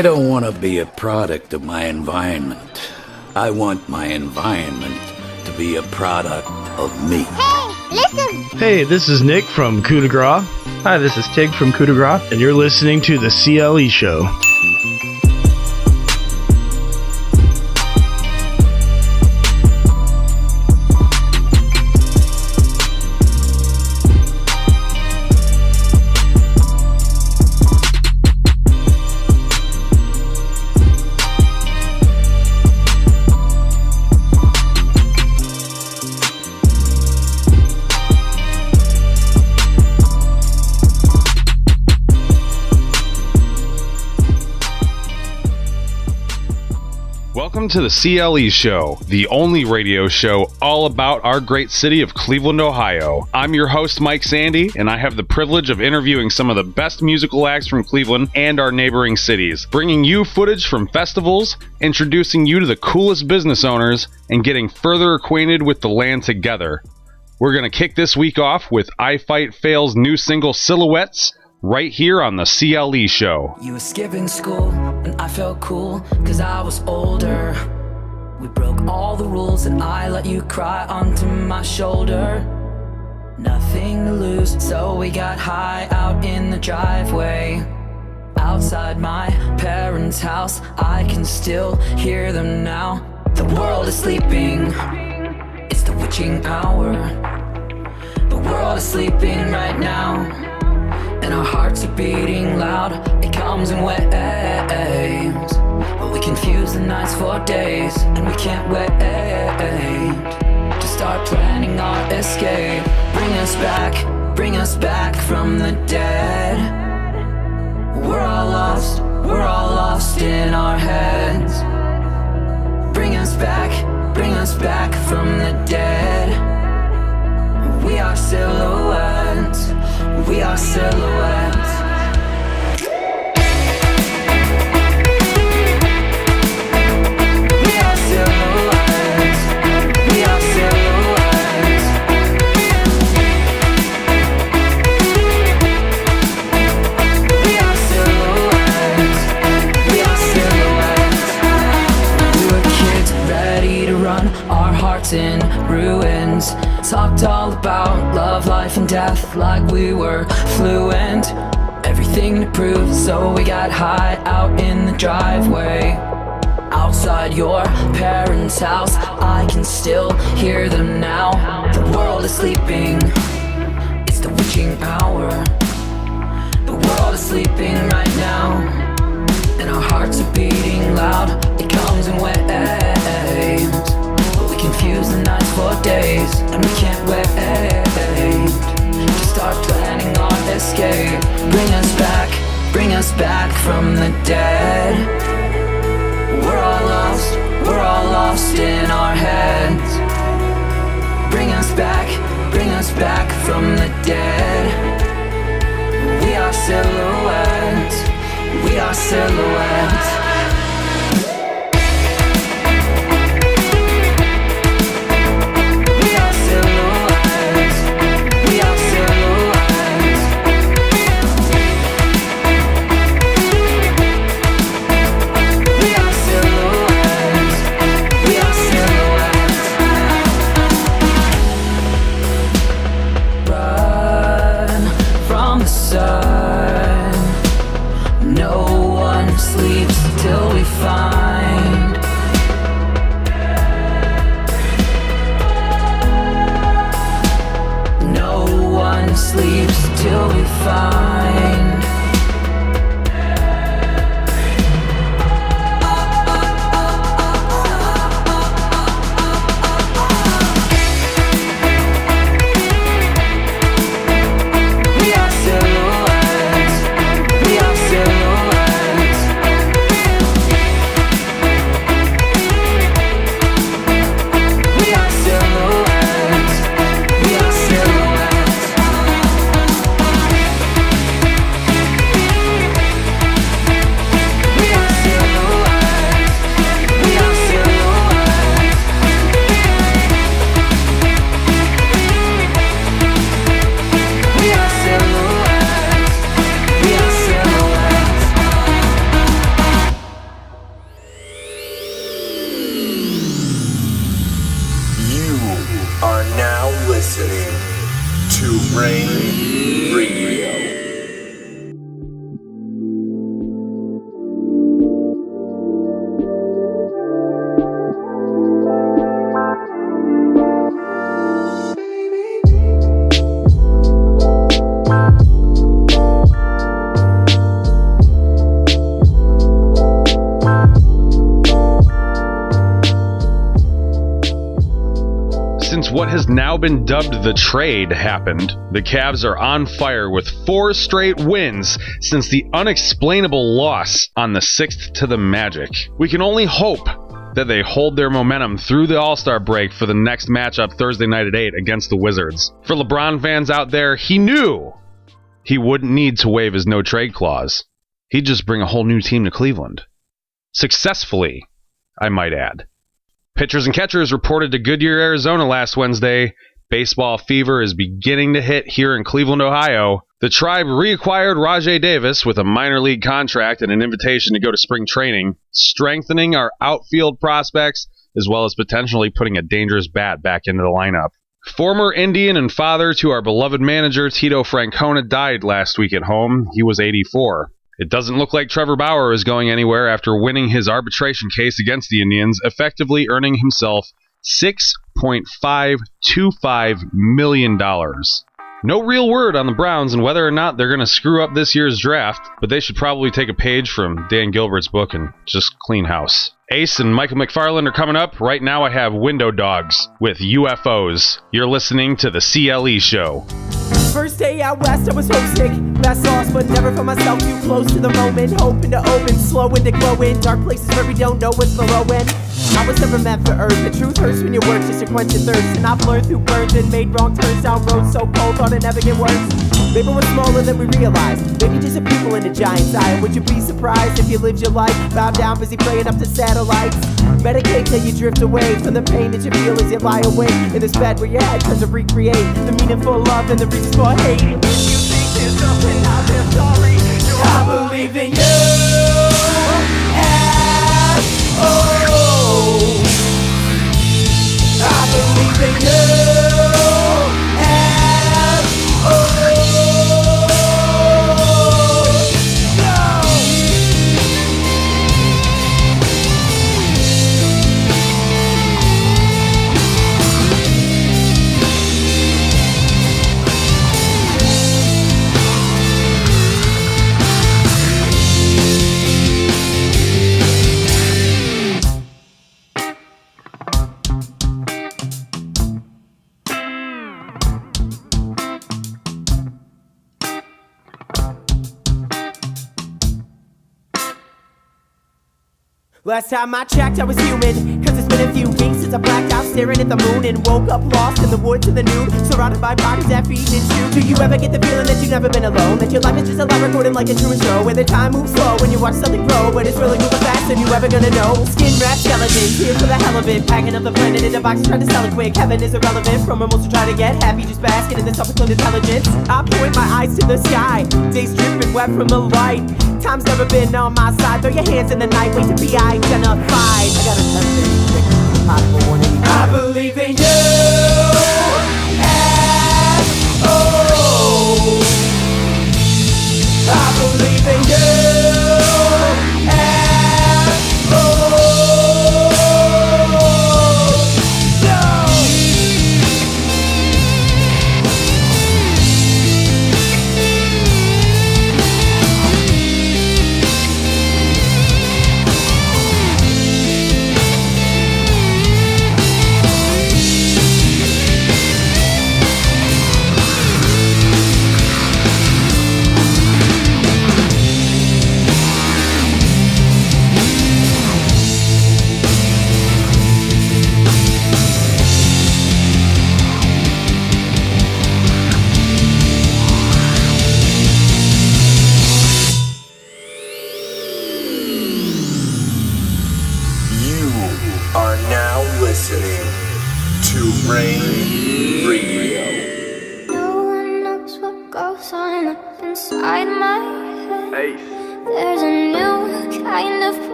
I don't want to be a product of my environment. I want my environment to be a product of me. Hey, listen! Hey, this is Nick from Coup de Grace. Hi, this is Tig from Coup de Grace. And you're listening to the CLE Show. Welcome to the CLE Show, the only radio show all about our great city of Cleveland, Ohio. I'm your host, Mike Sandy, and I have the privilege of interviewing some of the best musical acts from Cleveland and our neighboring cities, bringing you footage from festivals, introducing you to the coolest business owners, and getting further acquainted with the land together. We're going to kick this week off with I Fight Fail's new single, Silhouettes, right here on the CLE Show. You were skipping school, and I felt cool, cause I was older. We broke all the rules, and I let you cry onto my shoulder. Nothing to lose, so we got high out in the driveway. Outside my parents' house, I can still hear them now. The world is sleeping, it's the witching hour. The world is sleeping right now, and our hearts are beating loud. It comes in waves, but we confuse the nights for days, and we can't wait to start planning our escape. Bring us back from the dead. We're all lost in our heads. Bring us back from the dead. We are silhouettes. We are silhouettes. We are silhouettes. We are silhouettes. We are silhouettes. We are silhouettes. We were kids ready to run, our hearts in ruins. Talked all about love, life, and death like we were fluent. Everything to prove, so we got high out in the driveway. Outside your parents' house, I can still hear them now. The world is sleeping, it's the witching hour. The world is sleeping right now, and our hearts are beating loud. It comes in waves, confuse the nights for days, and we can't wait to start planning our escape. Bring us back from the dead. We're all lost in our heads. Bring us back from the dead. We are silhouettes. We are silhouettes. Sleeps till we find. We are silhouettes. We are silhouettes. We are silhouettes. We are silhouettes. now been dubbed the trade happened, the Cavs are on fire with 4 straight wins since the unexplainable loss on the 6th to the Magic. We can only hope that they hold their momentum through the All-Star break for the next matchup Thursday night at 8 against the Wizards. For LeBron fans out there, he knew he wouldn't need to waive his no-trade clause. He'd just bring a whole new team to Cleveland. Successfully, I might add. Pitchers and catchers reported to Goodyear, Arizona last Wednesday. Baseball fever is beginning to hit here in Cleveland, Ohio. The Tribe reacquired Rajai Davis with a minor league contract and an invitation to go to spring training, strengthening our outfield prospects as well as potentially putting a dangerous bat back into the lineup. Former Indian and father to our beloved manager Tito Francona died last week at home. He was 84. It doesn't look like Trevor Bauer is going anywhere after winning his arbitration case against the Indians, effectively earning himself $6.525 million. No real word on the Browns and whether or not they're going to screw up this year's draft, but they should probably take a page from Dan Gilbert's book and just clean house. Ace and Michael McFarland are coming up. Right now I have Window Dogs with UFOs. You're listening to the CLE Show. First day out west, I was homesick. Last lost, but never found myself too close to the moment. Hoping to open, slow into glowing. Dark places where we don't know what's below end. I was never meant for Earth. The truth hurts when you work just to quench your thirst. And I've learned through burns and made wrong turns down roads so cold, thought it'd never get worse. Maybe we're smaller than we realized. Maybe just a pupil in a giant's eye. Would you be surprised if you lived your life bow down, busy playing up to satellites? Medicate till you drift away from the pain that you feel as you lie awake in this bed where your head turns to recreate the meaningful love and the reasons for hate. If you think there's something out there, sorry, I believe in you. I believe in you. Last time I checked, I was human. Cause it's been a few weeks since I blacked out staring at the moon and woke up lost in the woods of the nude, surrounded by bodies that feed and shoot. Do you ever get the feeling that you've never been alone? That your life is just a live recording like a true show, where the time moves slow when you watch something grow, but it's really moving faster than you ever gonna know. Skin wrapped skeletons, here for the hell of it, packing up the planet in a box trying to sell it quick. Heaven is irrelevant, from most to try to get happy, just basking in this upper intelligence. I point my eyes to the sky, days dripping wet from the light. Time's never been on my side. Throw your hands in the night, wait to be identified. I got a testing, possible warning. I believe in you. S-O. I believe in you.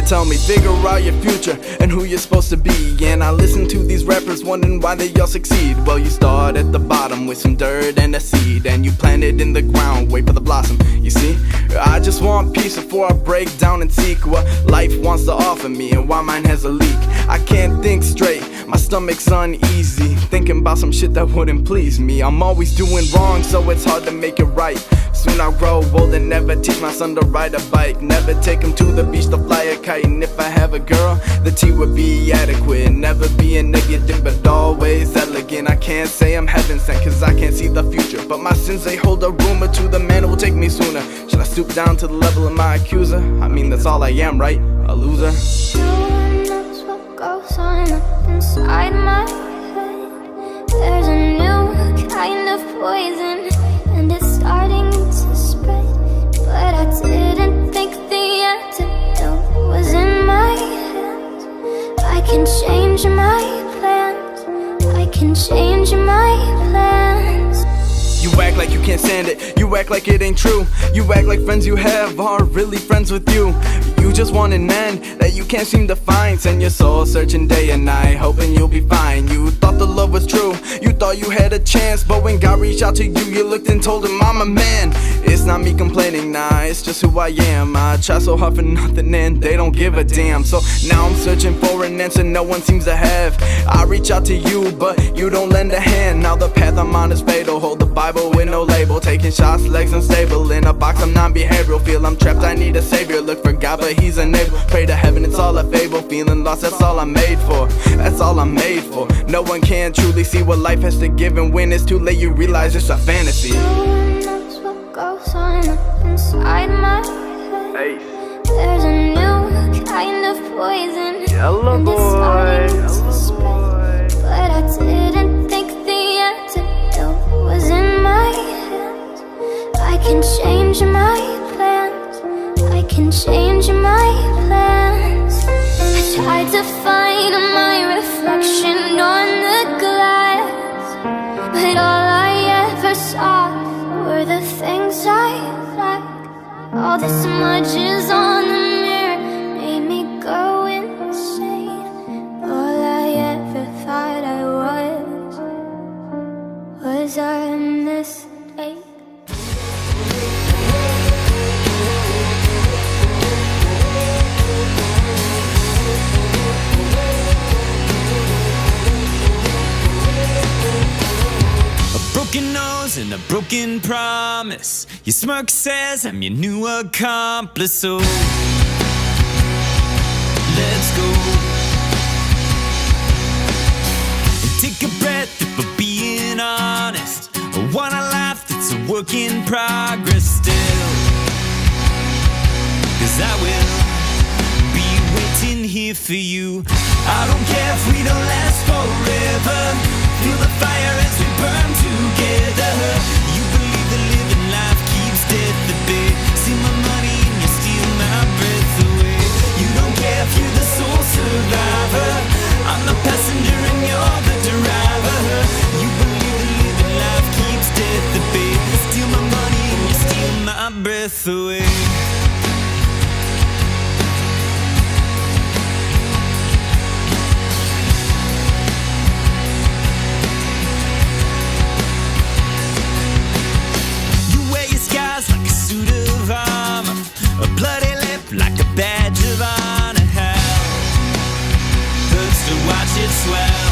Tell me, figure out your future and who you're supposed to be. And I listen to these rappers wondering why they all succeed. Well, you start at the bottom with some dirt and a seed, and you plant it in the ground, wait for the blossom. You see, I just just want peace before I break down and seek what life wants to offer me and why mine has a leak. I can't think straight, my stomach's uneasy, thinking about some shit that wouldn't please me. I'm always doing wrong, so it's hard to make it right. Soon I'll grow old and never teach my son to ride a bike, never take him to the beach to fly a kite. And if I have a girl, the tea would be adequate, never being negative but always elegant. I can't say I'm heaven sent cause I can't see the future, but my sins they hold a rumor to the man who will take me sooner. Should I stoop down to the level of my accuser? I mean that's all I am, right? A loser. No one knows what goes on up inside my head. There's a new kind of poison and it's starting to spread, but I didn't think the antidote was in my hands. I can change my plans, I can change my plans. You act like you can't stand it, you act like it ain't true. You act like friends you have are really friends with you. You just want an end that you can't seem to find. Send your soul searching day and night, hoping you'll be fine. You thought the love was true, you thought you had a chance, but when God reached out to you, you looked and told him I'm a man. It's not me complaining, nah, it's just who I am. I try so hard for nothing and they don't give a damn. So now I'm searching for an answer no one seems to have. I reach out to you, but you don't lend a hand. Now the path I'm on is fatal, hold the Bible with no label. Taking shots, legs unstable, in a box I'm non-behavioral. Feel I'm trapped, I need a savior, look for God but he's unable. Pray to heaven, it's all a fable. Feeling lost, that's all I'm made for, that's all I'm made for. No one can truly see what life has to give, and when it's too late you realize it's a fantasy. No one knows what goes on up inside my head. Hey. There's a new kind of poison Yellow and it's boy, starting to spread, but I didn't think the antidote was in my hands. I can change my plans, I can change my plans. I tried to find my reflection on the glass, but all I ever saw were the things I lack. All the smudges on the mirror made me go insane. All I ever thought I was a mistake. Broken nose and a broken promise. Your smirk says I'm your new accomplice. So let's go and take a breath if we're being honest. I want a life that's a work in progress still, 'cause I will be waiting here for you. I don't care if we don't last forever. Feel the fire as we burn together. You believe the living life keeps death at bay. See my money and you steal my breath away. You don't care if you're the sole survivor. I'm the passenger and you're the driver. You believe the living life keeps death at bay. Steal my money and you steal my breath away. Like a suit of armor, a bloody lip like a badge of honor. How hurts to watch it swell.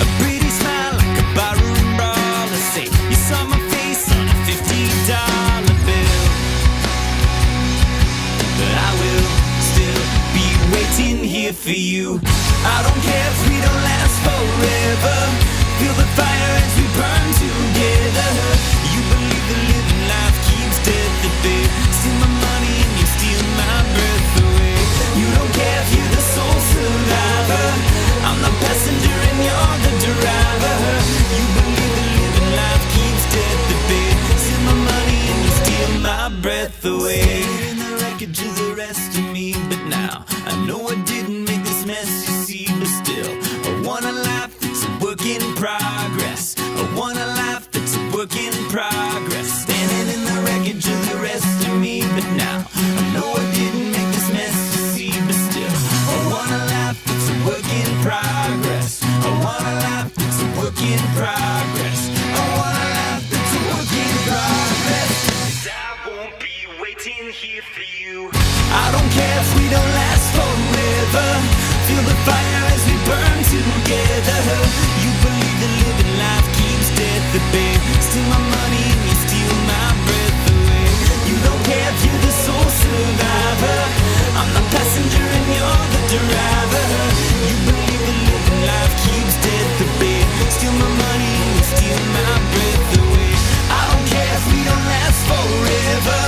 A pretty smile like a barroom brawler. Say you saw my face on a $50 bill, but I will still be waiting here for you. I don't care if we don't last forever. Feel the fire as we burn together. You believe the living life keeps death at bay. Steal my money and you steal my breath away. You don't care if you're the sole survivor. I'm the passenger and you're the driver. You believe the living life keeps death at bay. Steal my money and you steal my breath away. In the wreckage is the rest of me, but now I know I didn't make this mess, you see, but still I want a life that's a work in progress. I want a life that's a work in progress. Standing in the wreckage of the rest of me, but now I know I didn't make this mess, you see, but still I want a life that's a work in progress. I want a life that's a work in progress. I want a life that's a work in progress. steal my money and you steal my breath away. You don't care if you're the sole survivor. I'm the passenger and you're the driver. You believe that living life keeps death at bay. Steal my money and you steal my breath away. I don't care if we don't last forever.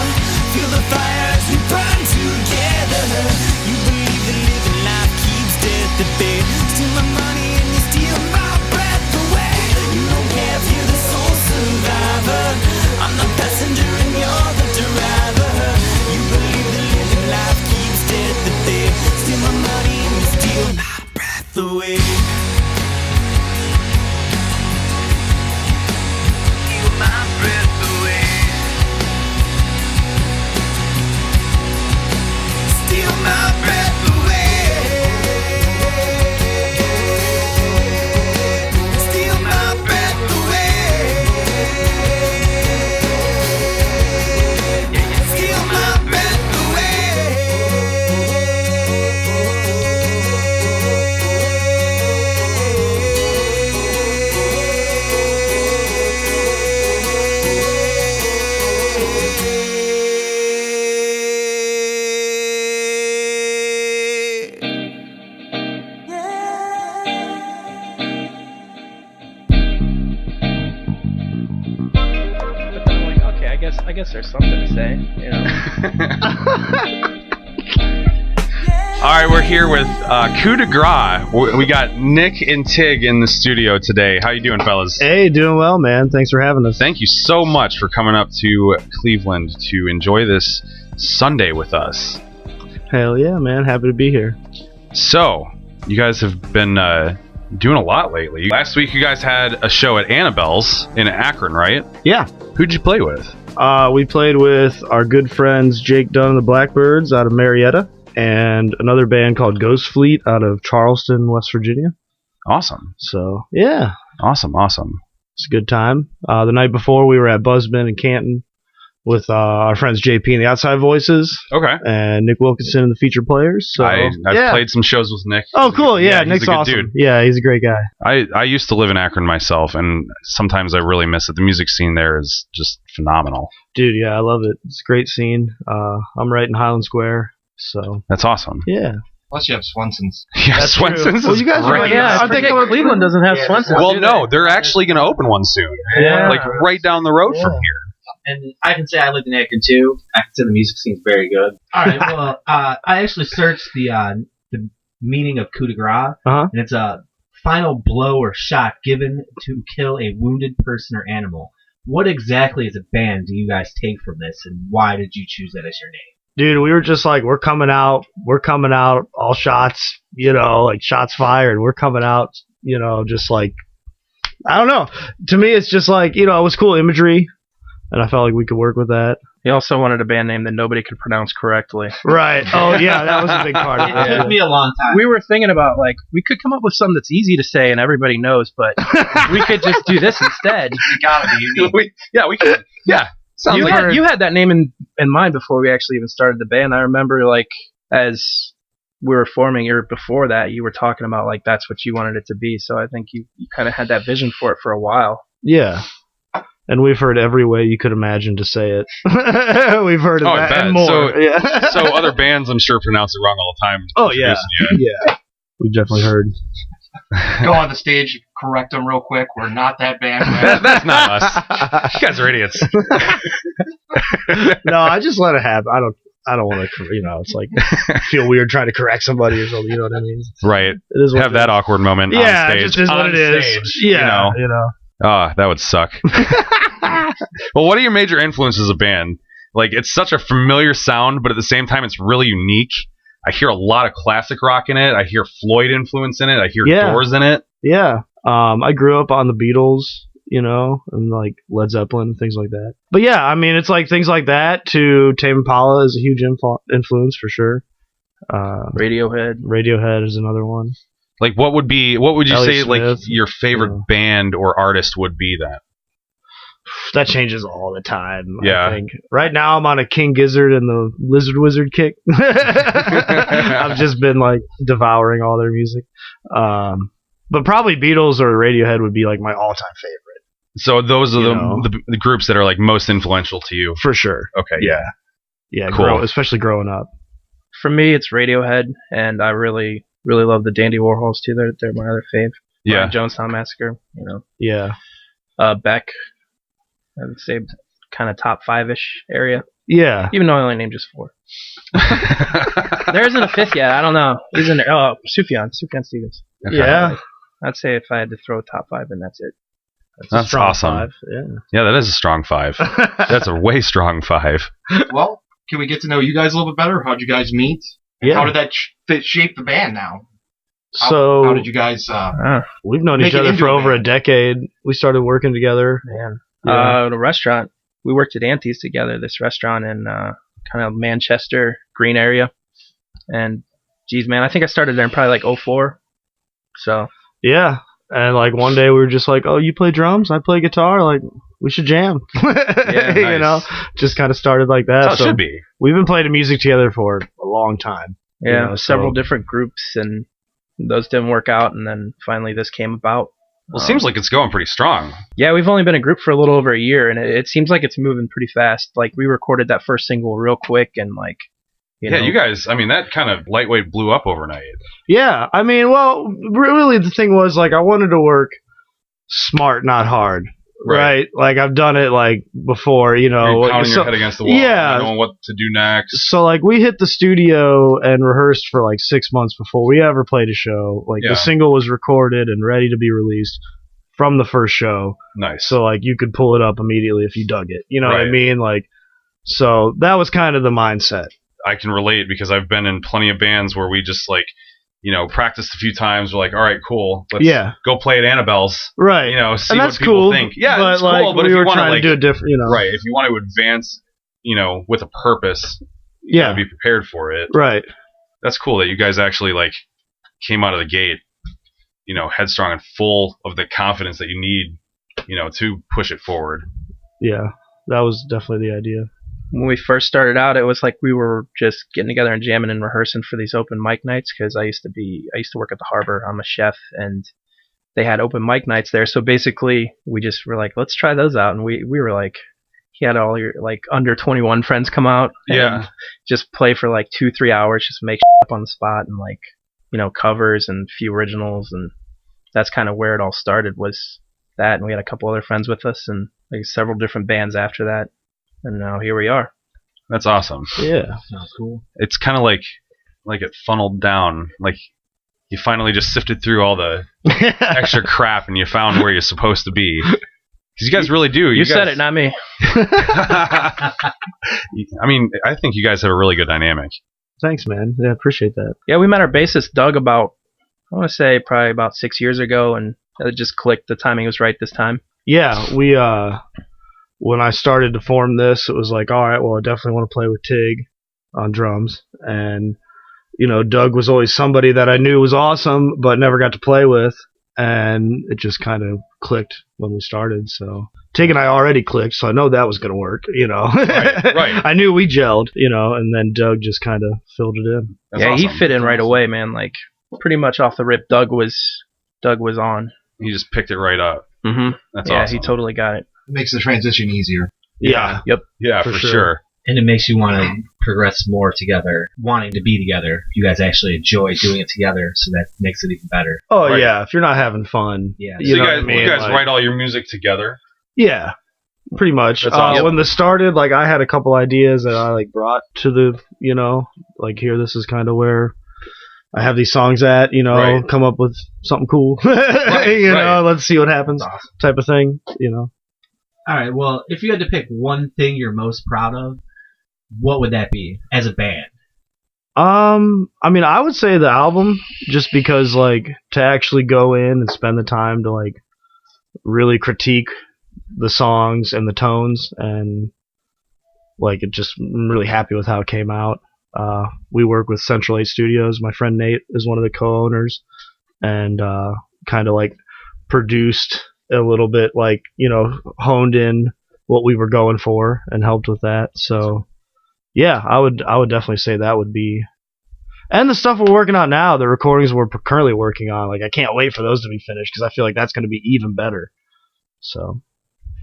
Feel the fire as we burn together. You believe that living life keeps death at bay. Steal my money and you steal my breath away. You don't care if you're the sole survivor. I'm the passenger and you're the driver. You believe that living life keeps death at bay. Steal my money and you steal my breath away. Steal my breath away. Steal my breath away. Steal my breath away. Steal my breath Okay, I guess there's something to say, you know. All right, we're here with Coup de Grace. We got Nick and Tig in the studio today. How you doing, fellas? Hey, doing well, man. Thanks for having us. Thank you so much for coming up to Cleveland to enjoy this Sunday with us. Hell yeah, man. Happy to be here. So, you guys have been doing a lot lately. Last week, you guys had a show at Annabelle's in Akron, right? Yeah. Who'd you play with? We played with our good friends Jake Dunn and the Blackbirds out of Marietta, and another band called Ghost Fleet out of Charleston, West Virginia. Awesome. So, yeah. Awesome. It's a good time. The night before, we were at Buzzman in Canton with our friends JP and the Outside Voices. Okay. And Nick Wilkinson and the featured players. So, I've played some shows with Nick. Oh, cool. Yeah, he's Nick's a good awesome. dude. Yeah, he's a great guy. I used to live in Akron myself, and sometimes I really miss it. The music scene there is just phenomenal. Dude, yeah, I love it. It's a great scene. I'm right in Highland Square, so. That's awesome. Yeah. Plus you have Swenson's. Yeah, That's Swenson's true. Well, is you guys great. I think Cleveland doesn't have Swenson's. Well, no, they're actually going to open one soon. Yeah. Like right down the road from here. And I can say I lived in Akron too. I can say the music scene's very good. All right, well, I actually searched the meaning of coup de grace, and it's a final blow or shot given to kill a wounded person or animal. What exactly as a band do you guys take from this, and why did you choose that as your name? Dude, we were just like, we're coming out, all shots, like shots fired. We're coming out, just like, I don't know. To me, it's just like, it was cool imagery, and I felt like we could work with that. He also wanted a band name that nobody could pronounce correctly. Right. Oh, yeah, that was a big part of it. It took me a long time. We were thinking about, we could come up with something that's easy to say and everybody knows, but we could just do this instead. It gotta be unique. We could. Yeah. You had that name in mind before we actually even started the band. I remember, as we were forming, or before that, you were talking about, that's what you wanted it to be. So I think you kind of had that vision for it for a while. Yeah. And we've heard every way you could imagine to say it. We've heard of that and more. So other bands, I'm sure, pronounce it wrong all the time. Oh, yeah. Yeah. We've definitely heard. Go on the stage, correct them real quick. We're not that band. That's not us. You guys are idiots. No, I just let it happen. I don't want to, it's like, feel weird trying to correct somebody or something, you know what I mean? Right. It is what have that awkward moment on stage. Yeah, it just is what it is. Yeah, Oh, that would suck. Well, what are your major influences as a band? It's such a familiar sound, but at the same time, it's really unique. I hear a lot of classic rock in it. I hear Floyd influence in it. I hear Doors in it. Yeah. I grew up on the Beatles, and Led Zeppelin and things like that. But yeah, I mean, it's things like that to Tame Impala is a huge influence for sure. Radiohead is another one. What would you Ellie say Smith, your favorite band or artist would be then? That changes all the time. Yeah. I think. Right now I'm on a King Gizzard and the Lizard Wizard kick. I've just been devouring all their music. But probably Beatles or Radiohead would be my all-time favorite. So those are You the, know. the groups that are like most influential to you. For sure. Okay. Yeah, Cool. especially growing up. For me, it's Radiohead, and I really, really love the Dandy Warhols too. They're my other fave. Yeah. Jonestown Massacre, you know. Yeah. Beck, I would say kind of top 5-ish area. Yeah. Even though I only named just 4. There isn't a 5th yet. I don't know. He's in there. Oh, Sufjan Stevens. Okay. Yeah. I'd say if I had to throw a top 5, then that's it. That's Strong awesome. 5. Yeah. Yeah, that is a strong 5. That's a way strong 5. Well, can we get to know you guys a little bit better? How'd you guys meet? Yeah. How did that shape the band now? So How did you guys... we've known make each it other into for a over a band? decade. We started working together. Man. Yeah. The restaurant. We worked at Auntie's together, this restaurant in kind of Manchester, Green area. And, geez, man, I think I started there in probably like 04. So. Yeah. And like one day we were just like, oh, you play drums? I play guitar? Like, we should jam. Yeah, You know? Just kind of started like that. That's how it should be. We've been playing music together for a long time. Yeah, You know, several so- different groups, and those didn't work out, and then finally this came about. Well, it seems like it's going pretty strong. Yeah, we've only been a group for a little over a year, and it seems like it's moving pretty fast. Like, we recorded that first single real quick, and like, you know. You guys, I mean, that kind of lightweight blew up overnight. Yeah. I mean, well, really the thing was like I wanted to work smart, not hard. Right? Like I've done it like before, you know. You're pounding your head against the wall. Yeah. Not knowing what to do next. So like we hit the studio and rehearsed for like 6 months before we ever played a show. Like Yeah. the single was recorded and ready to be released from the first show. Nice. So like you could pull it up immediately if you dug it. You know what I Right. mean? Like so that was kind of the mindset. I can relate because I've been in plenty of bands where we just like, you know, practiced a few times. We're like, all right, cool. Let's go play at Annabelle's. Right. You know, see and what that's people cool, think. Yeah, but it's like cool. But we if were you want trying to like, to do it different, you know. right? If you want to advance, you know, with a purpose, you gotta be prepared for it. Right. That's cool that you guys actually like came out of the gate, you know, headstrong and full of the confidence that you need, you know, to push it forward. Yeah, that was definitely the idea. When we first started out, it was like we were just getting together and jamming and rehearsing for these open mic nights, because I used to work at the Harbor. I'm a chef, and they had open mic nights there. So basically, we just were like, let's try those out. And we were like, he had all your like under 21 friends come out, and just play for like 2-3 hours, just make up on the spot, and like, you know, covers and a few originals, and that's kind of where it all started, was that. And we had a couple other friends with us, and like several different bands after that. And now here we are. That's awesome. Yeah. Sounds cool. It's kind of like it funneled down. Like you finally just sifted through all the extra crap and you found where you're supposed to be. Because you guys really do. You guys, said it, not me. I mean, I think you guys have a really good dynamic. Thanks, man. Yeah, I appreciate that. Yeah, we met our bassist, Doug, about, I want to say probably about 6 years ago, and it just clicked. The timing was right this time. Yeah, we when I started to form this, it was like, all right, well, I definitely want to play with Tig on drums. And, you know, Doug was always somebody that I knew was awesome, but never got to play with. And it just kind of clicked when we started. So Tig and I already clicked, so I know that was going to work, you know. Right. I knew we gelled, you know, and then Doug just kind of filled it in. That's yeah, awesome. he fit in right away, man. Like, pretty much off the rip, Doug was on. You just picked it right up. Mm-hmm. That's yeah, awesome. he totally got it. It makes the transition easier. Yeah. Yep. Yeah, for sure. And it makes you want to progress more together, wanting to be together. You guys actually enjoy doing it together, so that makes it even better. Oh, Right. yeah. If you're not having fun. Yeah. So you know guys, what I mean? you guys Like- write all your music together? Yeah, pretty much. That's awesome. When this started, like I had a couple ideas that I like brought to the, you know, like here, this is kind of where I have these songs at, you know, Right. come up with something cool, you know, let's see what happens, type of thing, you know. All right. Well, if you had to pick one thing you're most proud of, what would that be as a band? I mean, I would say the album, just because like to actually go in and spend the time to like really critique the songs and the tones, and like it just, I'm really happy with how it came out. We work with Central 8 Studios. My friend Nate is one of the co-owners, and kind of like produced a little bit, like, you know, honed in what we were going for and helped with that. So yeah, I would definitely say that would be. And the stuff we're working on now, the recordings we're currently working on, like I can't wait for those to be finished, because I feel like that's going to be even better. So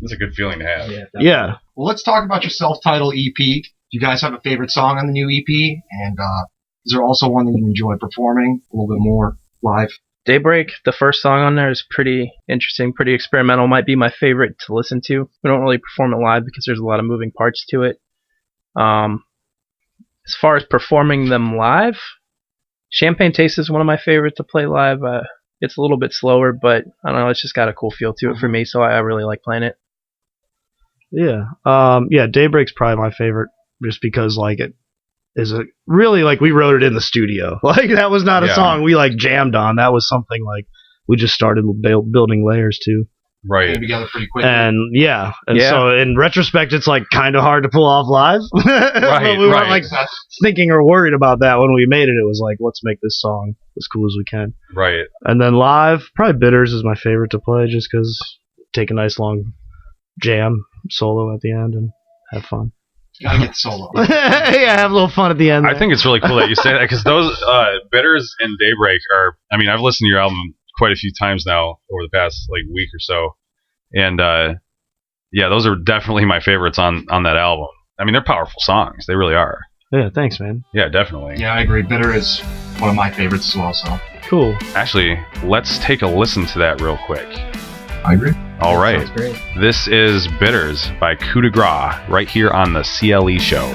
It's a good feeling to have. Yeah. Well, let's talk about your self-titled EP. Do you guys have a favorite song on the new EP? And is there also one that you enjoy performing a little bit more live? Daybreak, the first song on there, is pretty interesting, pretty experimental. Might be my favorite to listen to. We don't really perform it live because there's a lot of moving parts to it. As far as performing them live, Champagne Taste is one of my favorite to play live. It's a little bit slower, but I don't know, it's just got a cool feel to it for me, so I really like playing it. Yeah. Daybreak's probably my favorite, just because like it is a really, like, we wrote it in the studio. Like, that was not a song we like jammed on. That was something like we just started building layers to. Right. Came together pretty quickly. And so in retrospect, it's like kind of hard to pull off live. Right. We weren't like thinking or worried about that when we made it. It was like, let's make this song as cool as we can. Right. And then live, probably Bitters is my favorite to play, just because take a nice long jam solo at the end and have fun. Gotta get the solo. Yeah, have a little fun at the end. I think it's really cool that you say that, because those Bitters and Daybreak are, I mean, I've listened to your album quite a few times now over the past like week or so, and those are definitely my favorites on that album. I mean, they're powerful songs, they really are. Yeah, thanks, man. Yeah, definitely. Yeah, I agree. Bitter is one of my favorites as well. So cool. Actually, let's take a listen to that real quick. I agree. All right, Sounds great. this is Bitters by Coup de Grace right here on the CLE Show.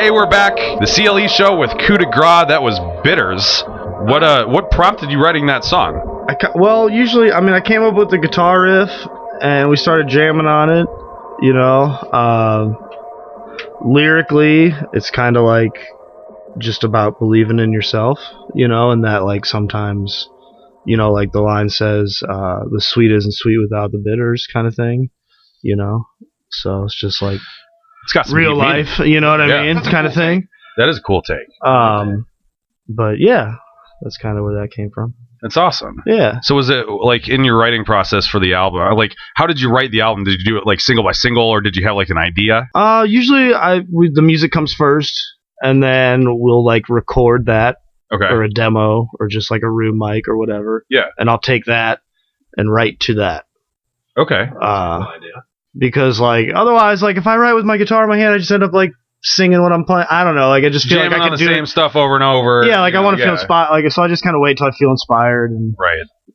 Hey, we're back. The CLE Show with Coup de Grace. That was Bitters. What prompted you writing that song? Well, usually, I came up with the guitar riff, and we started jamming on it. You know, lyrically, it's kind of like just about believing in yourself. You know, and that like sometimes, you know, like the line says, "The sweet isn't sweet without the bitters," kind of thing. You know, so it's just like it's got some real life. You know what I mean? Kind of thing. That is a cool take. But yeah, that's kind of where that came from. That's awesome. Yeah. So was it like in your writing process for the album? Like, how did you write the album? Did you do it like single by single, or did you have like an idea? Usually the music comes first, and then we'll like record that, or a demo, or just like a room mic or whatever. Yeah. And I'll take that and write to that. Okay. No idea. Because like otherwise, like if I write with my guitar in my hand, I just end up like singing what I'm playing. I don't know. Like I just feel jamming like I on could the do same stuff over and over. Yeah, like I want to feel inspired. Like so, I just kind of wait till I feel inspired and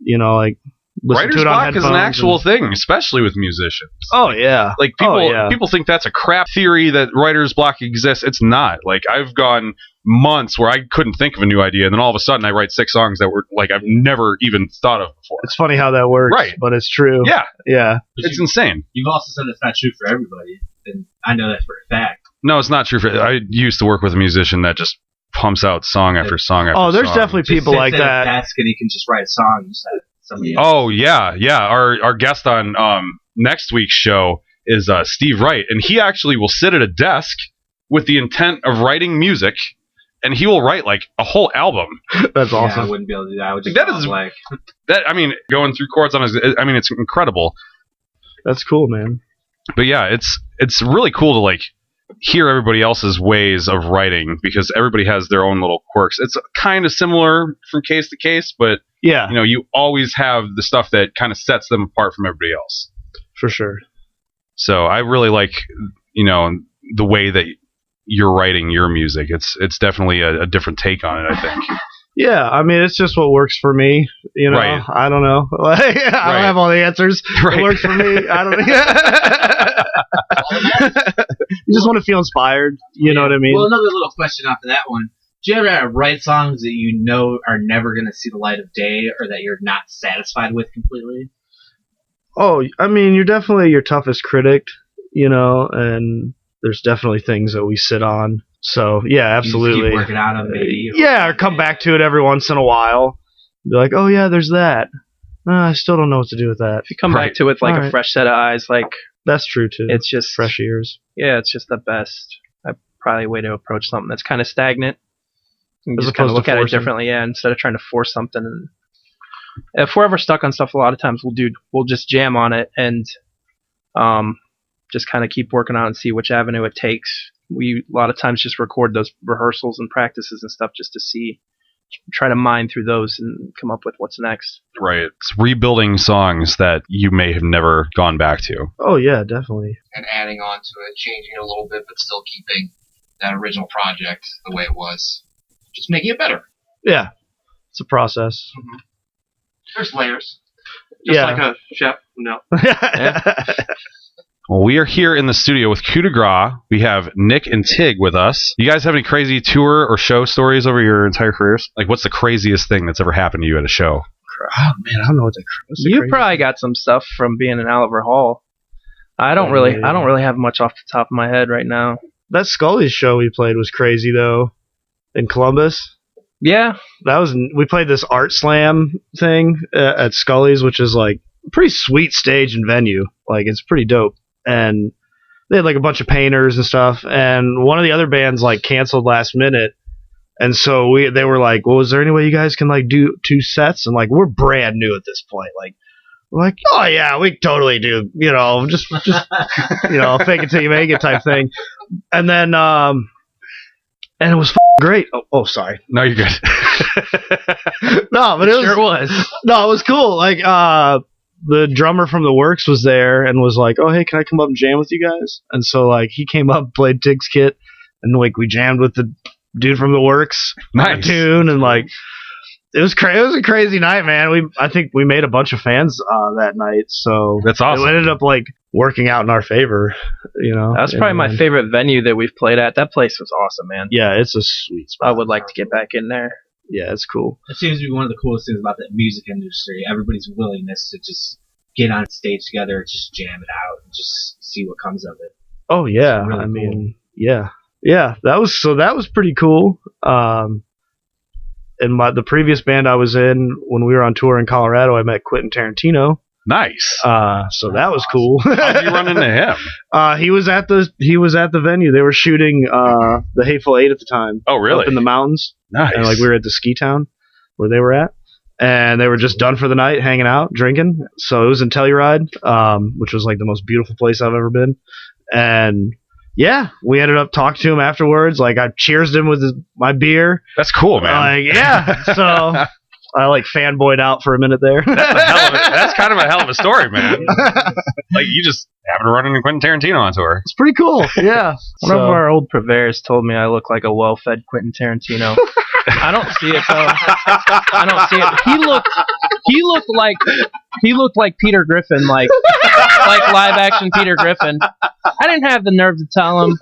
you know, like listen writer's to it on block headphones. is an actual thing, especially with musicians. Oh yeah. Like people think that's a crap theory that writer's block exists. It's not. Like I've gone months where I couldn't think of a new idea, and then all of a sudden I write 6 songs that were like I've never even thought of before. It's funny how that works, right? But it's true. Yeah, yeah. It's insane. You've also said it's not true for everybody, and I know that for a fact. No, it's not true. I used to work with a musician that just pumps out song after song after song. Oh, there's definitely people like that. Desk and he can just write a song instead of somebody else. Oh yeah. Our guest on next week's show is Steve Wright, and he actually will sit at a desk with the intent of writing music. And he will write like a whole album. That's awesome. I wouldn't be able to do that. I would just that is like that. I mean, going through chords on his. I mean, it's incredible. That's cool, man. But yeah, it's really cool to like hear everybody else's ways of writing because everybody has their own little quirks. It's kind of similar from case to case, but yeah, you know, you always have the stuff that kind of sets them apart from everybody else. For sure. So I really like, you know, the way that you're writing your music. It's definitely a different take on it, I think. Yeah, I mean, it's just what works for me. You know, right. I don't know. Like, I don't have all the answers. Right. It works for me. I don't. You just want to feel inspired. You know what I mean? Well, another little question after that one. Do you ever write songs that you know are never going to see the light of day, or that you're not satisfied with completely? Oh, I mean, you're definitely your toughest critic. You know, and there's definitely things that we sit on. So yeah, absolutely. You just keep working on them, maybe. Yeah, or come back to it every once in a while. Be like, oh yeah, there's that. I still don't know what to do with that. If you come back to it with like a fresh set of eyes, like that's true too. It's just fresh ears. Yeah, it's just the best. Probably a way to approach something that's kind of stagnant. You As just kind of look at it forcing. differently, yeah. Instead of trying to force something. And if we're ever stuck on stuff, a lot of times we'll just jam on it and just kind of keep working on it and see which avenue it takes. We a lot of times just record those rehearsals and practices and stuff just to try to mine through those and come up with what's next. Right. It's rebuilding songs that you may have never gone back to. Oh yeah, definitely. And adding on to it, changing it a little bit, but still keeping that original project the way it was. Just making it better. Yeah. It's a process. Mm-hmm. There's layers. Just like a chef. No. Well, we are here in the studio with Coup de Grace. We have Nick and Tig with us. You guys have any crazy tour or show stories over your entire careers? Like, what's the craziest thing that's ever happened to you at a show? Oh man, I don't know what's You probably got some stuff from being in Oliver Hall. I don't really have much off the top of my head right now. That Scully's show we played was crazy though, in Columbus. Yeah, we played this art slam thing at Scully's, which is like a pretty sweet stage and venue. Like it's pretty dope. And they had like a bunch of painters and stuff, and one of the other bands like canceled last minute, and so they were like, well, is there any way you guys can like do 2 sets? And like we're brand new at this point, like we're like, oh yeah, we totally do, you know, just you know, fake it till you make it type thing. And then and it was great. Oh sorry. No, you're good. No, but it was. No, it was cool. Like the drummer from the Works was there and was like, oh, hey, can I come up and jam with you guys? And so, like, he came up, played Tig's kit, and, like, we jammed with the dude from the Works. Nice. Tune, and, like, It was a crazy night, man. I think we made a bunch of fans that night, so that's awesome. It ended up like working out in our favor, you know. That's probably my favorite venue that we've played at. That place was awesome, man. Yeah, it's a sweet spot. I would like to get back in there. Yeah, it's cool. It seems to be one of the coolest things about the music industry. Everybody's willingness to just get on stage together, just jam it out, and just see what comes of it. Oh yeah, really I mean, yeah, that was pretty cool. In the previous band I was in, when we were on tour in Colorado, I met Quentin Tarantino. Nice. So that was cool. How'd you run into him? He was at the venue. They were shooting the Hateful Eight at the time. Oh, really? Up in the mountains. Nice. And like we were at the ski town where they were at, and they were just done for the night, hanging out, drinking. So it was in Telluride, which was like the most beautiful place I've ever been. And yeah, we ended up talking to him afterwards. Like I cheersed him with my beer. That's cool, man. Like yeah, so I like fanboyed out for a minute there. That's kind of a hell of a story, man. Like you just happen to run into Quentin Tarantino on tour. It's pretty cool. Yeah. One of our old purveyors told me I look like a well-fed Quentin Tarantino. I don't see it though. I don't see it. He looked like Peter Griffin, like live action Peter Griffin. I didn't have the nerve to tell him.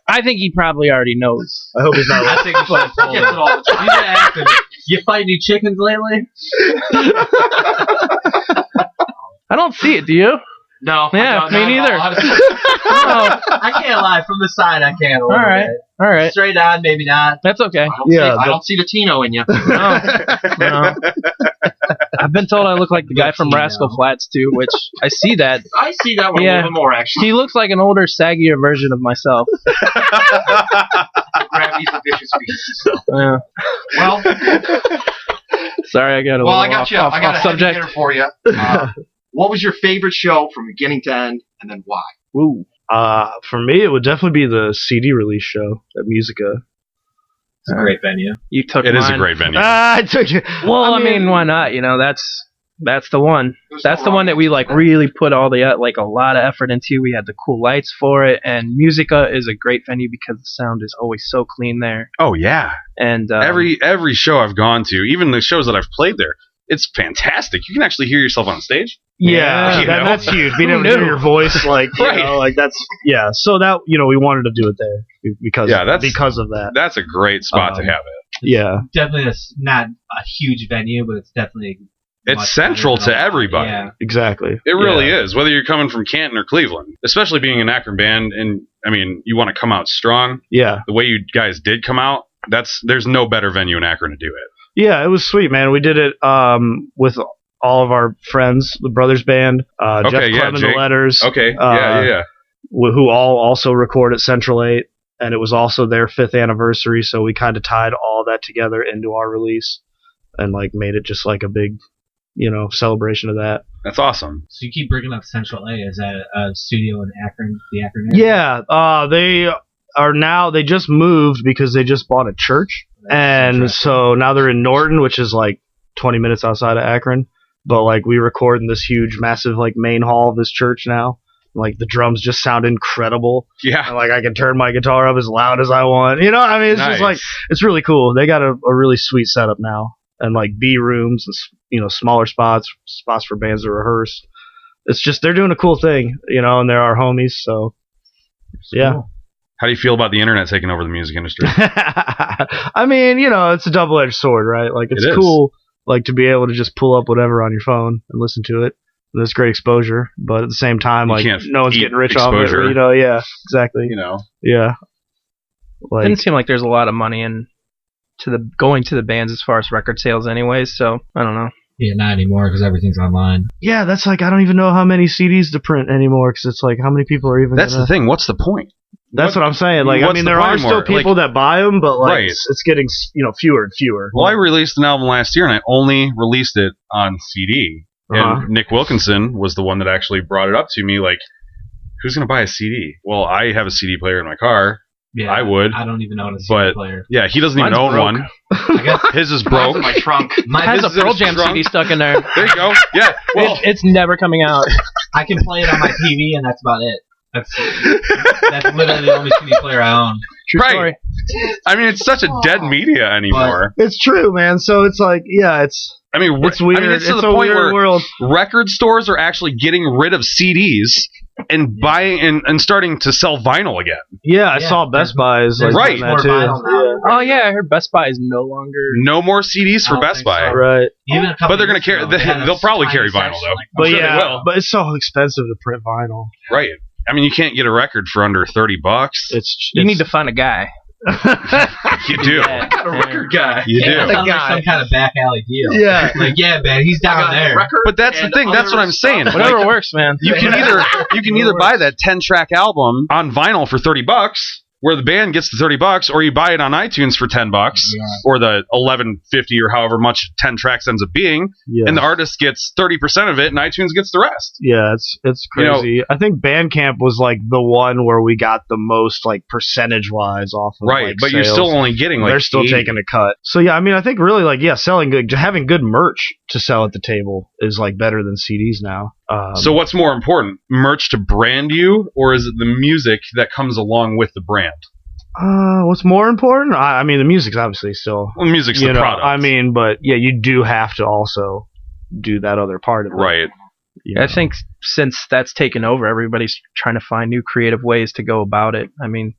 I think he probably already knows. I hope he's not. I think he should have told him. You gotta ask him, you fight any chickens lately? I don't see it. Do you? No. Yeah, me neither. I can't lie. From the side, I can't. All right. Straight on, maybe not. That's okay. I don't see the Tino in you. No. I've been told I look like the guy from Rascal Flatts too, which I see that. I see that one a little bit more, actually. He looks like an older, saggier version of myself. Gravity's a vicious beast. So. Yeah. Well, sorry, I got a subject hitter for you. What was your favorite show from beginning to end, and then why? Ooh. For me, it would definitely be the CD release show at Musica. It's a great venue. You took it. Mine. Is a great venue. I took it. Well, I mean, why not? You know, that's the one. That's the one that we like really put all the like a lot of effort into. We had the cool lights for it, and Musica is a great venue because the sound is always so clean there. Oh yeah. And every show I've gone to, even the shows that I've played there, it's fantastic. You can actually hear yourself on stage. Yeah, that's huge. Being able to hear your voice, like you know, like that's So that we wanted to do it there because of that. That's a great spot to have it. Yeah, definitely not a huge venue, but it's definitely central to everybody. Yeah, exactly. It really is. Whether you're coming from Canton or Cleveland, especially being an Akron band, and I mean, you want to come out strong. Yeah, the way you guys did come out, there's no better venue in Akron to do it. Yeah, it was sweet, man. We did it with all of our friends, the Brothers Band, Jeff Clem and the Letters. Okay, who all also record at Central 8, and it was also their 5th anniversary, so we kind of tied all that together into our release and like made it just like a big, celebration of that. That's awesome. So you keep bringing up Central 8. Is that a studio in Akron, the Akron area? Yeah, they just moved because they just bought a church. And so now they're in Norton, which is like 20 minutes outside of Akron. But like we record in this huge, massive like main hall of this church now. Like the drums just sound incredible. Yeah. And like I can turn my guitar up as loud as I want. It's just like, it's really cool. They got a really sweet setup now. And like B rooms and, smaller spots for bands to rehearse. It's just, they're doing a cool thing, and they're our homies. So yeah. Cool. How do you feel about the internet taking over the music industry? I mean, it's a double-edged sword, right? Like, it's cool, like, to be able to just pull up whatever on your phone and listen to it. And that's great exposure, but at the same time, like, no one's getting rich off it. Yeah, exactly. Yeah. Like, it didn't seem like there's a lot of money going to the bands as far as record sales anyways, so I don't know. Yeah, not anymore because everything's online. Yeah, that's like, I don't even know how many CDs to print anymore because it's like, how many people are even That's the thing. What's the point? That's what I'm saying. Like, I mean, there are still people that buy them, but like, it's getting fewer and fewer. Well, I released an album last year, and I only released it on CD. And Nick Wilkinson was the one that actually brought it up to me. Like, who's going to buy a CD? Well, I have a CD player in my car. Yeah, I would. I don't even own a CD player. Yeah, he doesn't even own one. I guess his is broke. In my trunk. Mine has a Pearl Jam CD stuck in there. There you go. Yeah. Well, it's never coming out. I can play it on my TV, and that's about it. That's literally the only CD player I own. True Right. story. I mean, it's such a dead media anymore. It's true, man. So it's like, yeah, it's weird. it's to the a point weird where world. record stores are actually getting rid of CDs and buying and starting to sell vinyl again. Yeah, I saw Best Buy is like Right. doing that too. Oh yeah, I heard Best Buy is no longer. No more CDs for Best Buy. Right. Even a couple But they're going years to carry. ago, they had a They'll probably tiny carry vinyl section, though. like, But I'm sure yeah, they will. but it's so expensive to print vinyl. Right. I mean, you can't get a record for under $30. You need to find a guy. You do. Yeah. a record guy. You do. That sounds like some kind of back alley deal. Yeah. Like, yeah, man, he's down there. But that's the thing. That's what I'm saying. Whatever Like, works, man. you can either buy that 10-track album on vinyl for $30, where the band gets the $30, or you buy it on iTunes for $10, or the $11.50 or however much 10 tracks ends up being, and the artist gets 30% of it, and iTunes gets the rest. Yeah, it's crazy. I think Bandcamp was like the one where we got the most like percentage wise off of Right, like, but you're sales. still only getting like they're still 80. taking a cut. So yeah, I mean, I think really like selling good, having good merch to sell at the table is like better than CDs now. So what's more important, merch to brand you, or is it the music that comes along with the brand? What's more important? I mean, the music's obviously still. Well, music's the product. I mean, but yeah, you do have to also do that other part of it. Right. I think since that's taken over, everybody's trying to find new creative ways to go about it. I mean,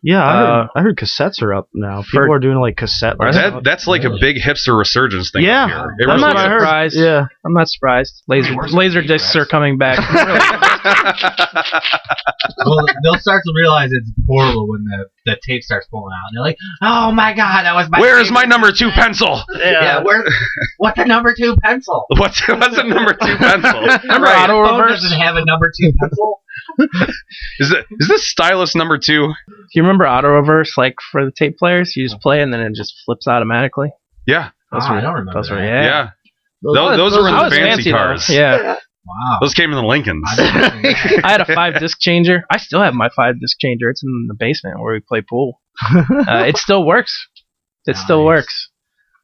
yeah, I heard cassettes are up now. People are doing like cassette. That's like a big hipster resurgence thing. Yeah, here. It I'm really not is. surprised. Yeah, I'm not surprised. Laser discs are coming back. Well, they'll start to realize it's horrible when the tape starts pulling out. And they're like, oh my god, that was my Where is favorite my number 2 pencil? Yeah, what's a number 2 pencil? What's a number 2 pencil? Remember Right. auto Phone reverse? doesn't have a number 2 pencil. Is this stylus number 2? Do you remember auto reverse, like for the tape players? You just play and then it just flips automatically. Yeah. I don't remember Those were that. Yeah. Those were in the fancy cars. Yeah. Wow. Those came in the Lincolns. I had a 5-disc changer. I still have my 5-disc changer. It's in the basement where we play pool. It still works. It still works.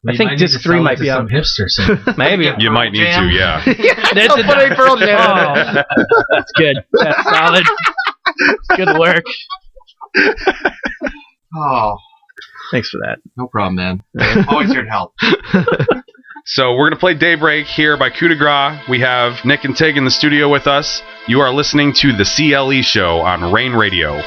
Well, I think disc 3 might be some out. hipster soon. Maybe. You might need to, yeah. That's a Pearl Jam. Oh, that's good. That's solid. Good work. Oh, Thanks for that. no problem, man. Always here to help. So we're going to play Daybreak here by Coup de Grace. We have Nick and Tig in the studio with us. You are listening to the CLE Show on Rain Radio.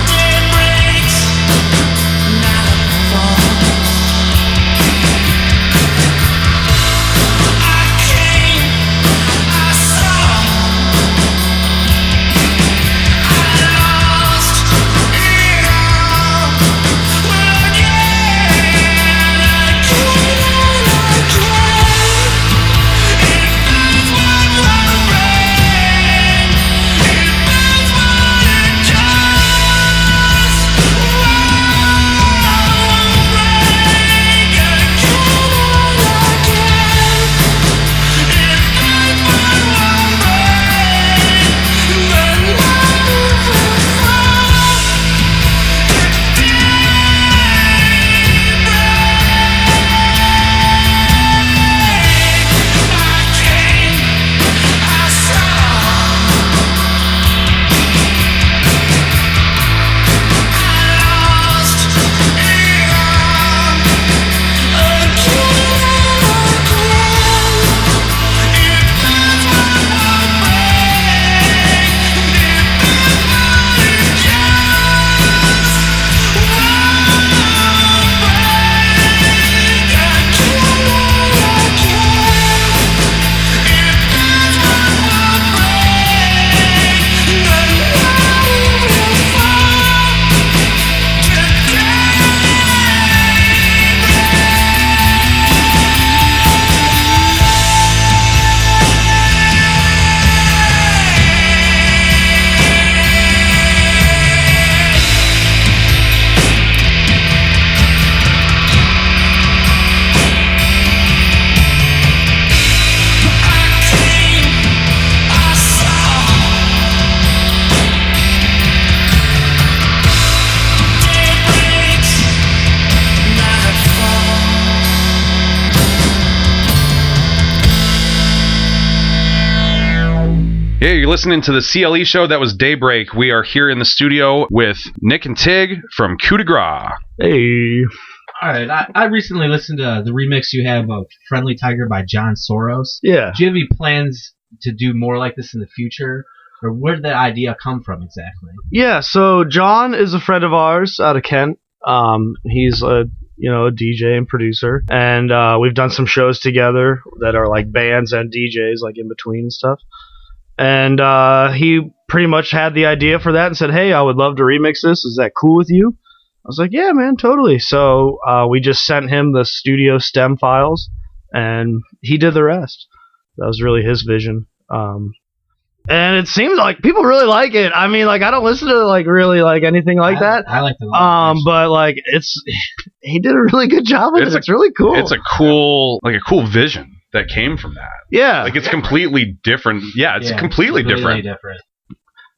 Daybreaks, night falls. Yeah, you're listening to the CLE Show. That was Daybreak. We are here in the studio with Nick and Tig from Coup de Grace. Hey. All right, I recently listened to the remix you have of Friendly Tiger by John Soros. Yeah. Do you have any plans to do more like this in the future? Or where did that idea come from exactly? Yeah, so John is a friend of ours out of Kent. He's a DJ and producer, and we've done some shows together that are like bands and DJs, like in between and stuff. And he pretty much had the idea for that and said, "Hey, I would love to remix this. Is that cool with you?" I was like, "Yeah, man, totally." So we just sent him the studio stem files, and he did the rest. That was really his vision. And it seems like people really like it. I mean, like, I don't listen to like really like anything like that. I like the but like he did a really good job with it. It's really cool. It's a cool vision that came from that. Yeah. Like, it's completely different. Yeah, it's completely different.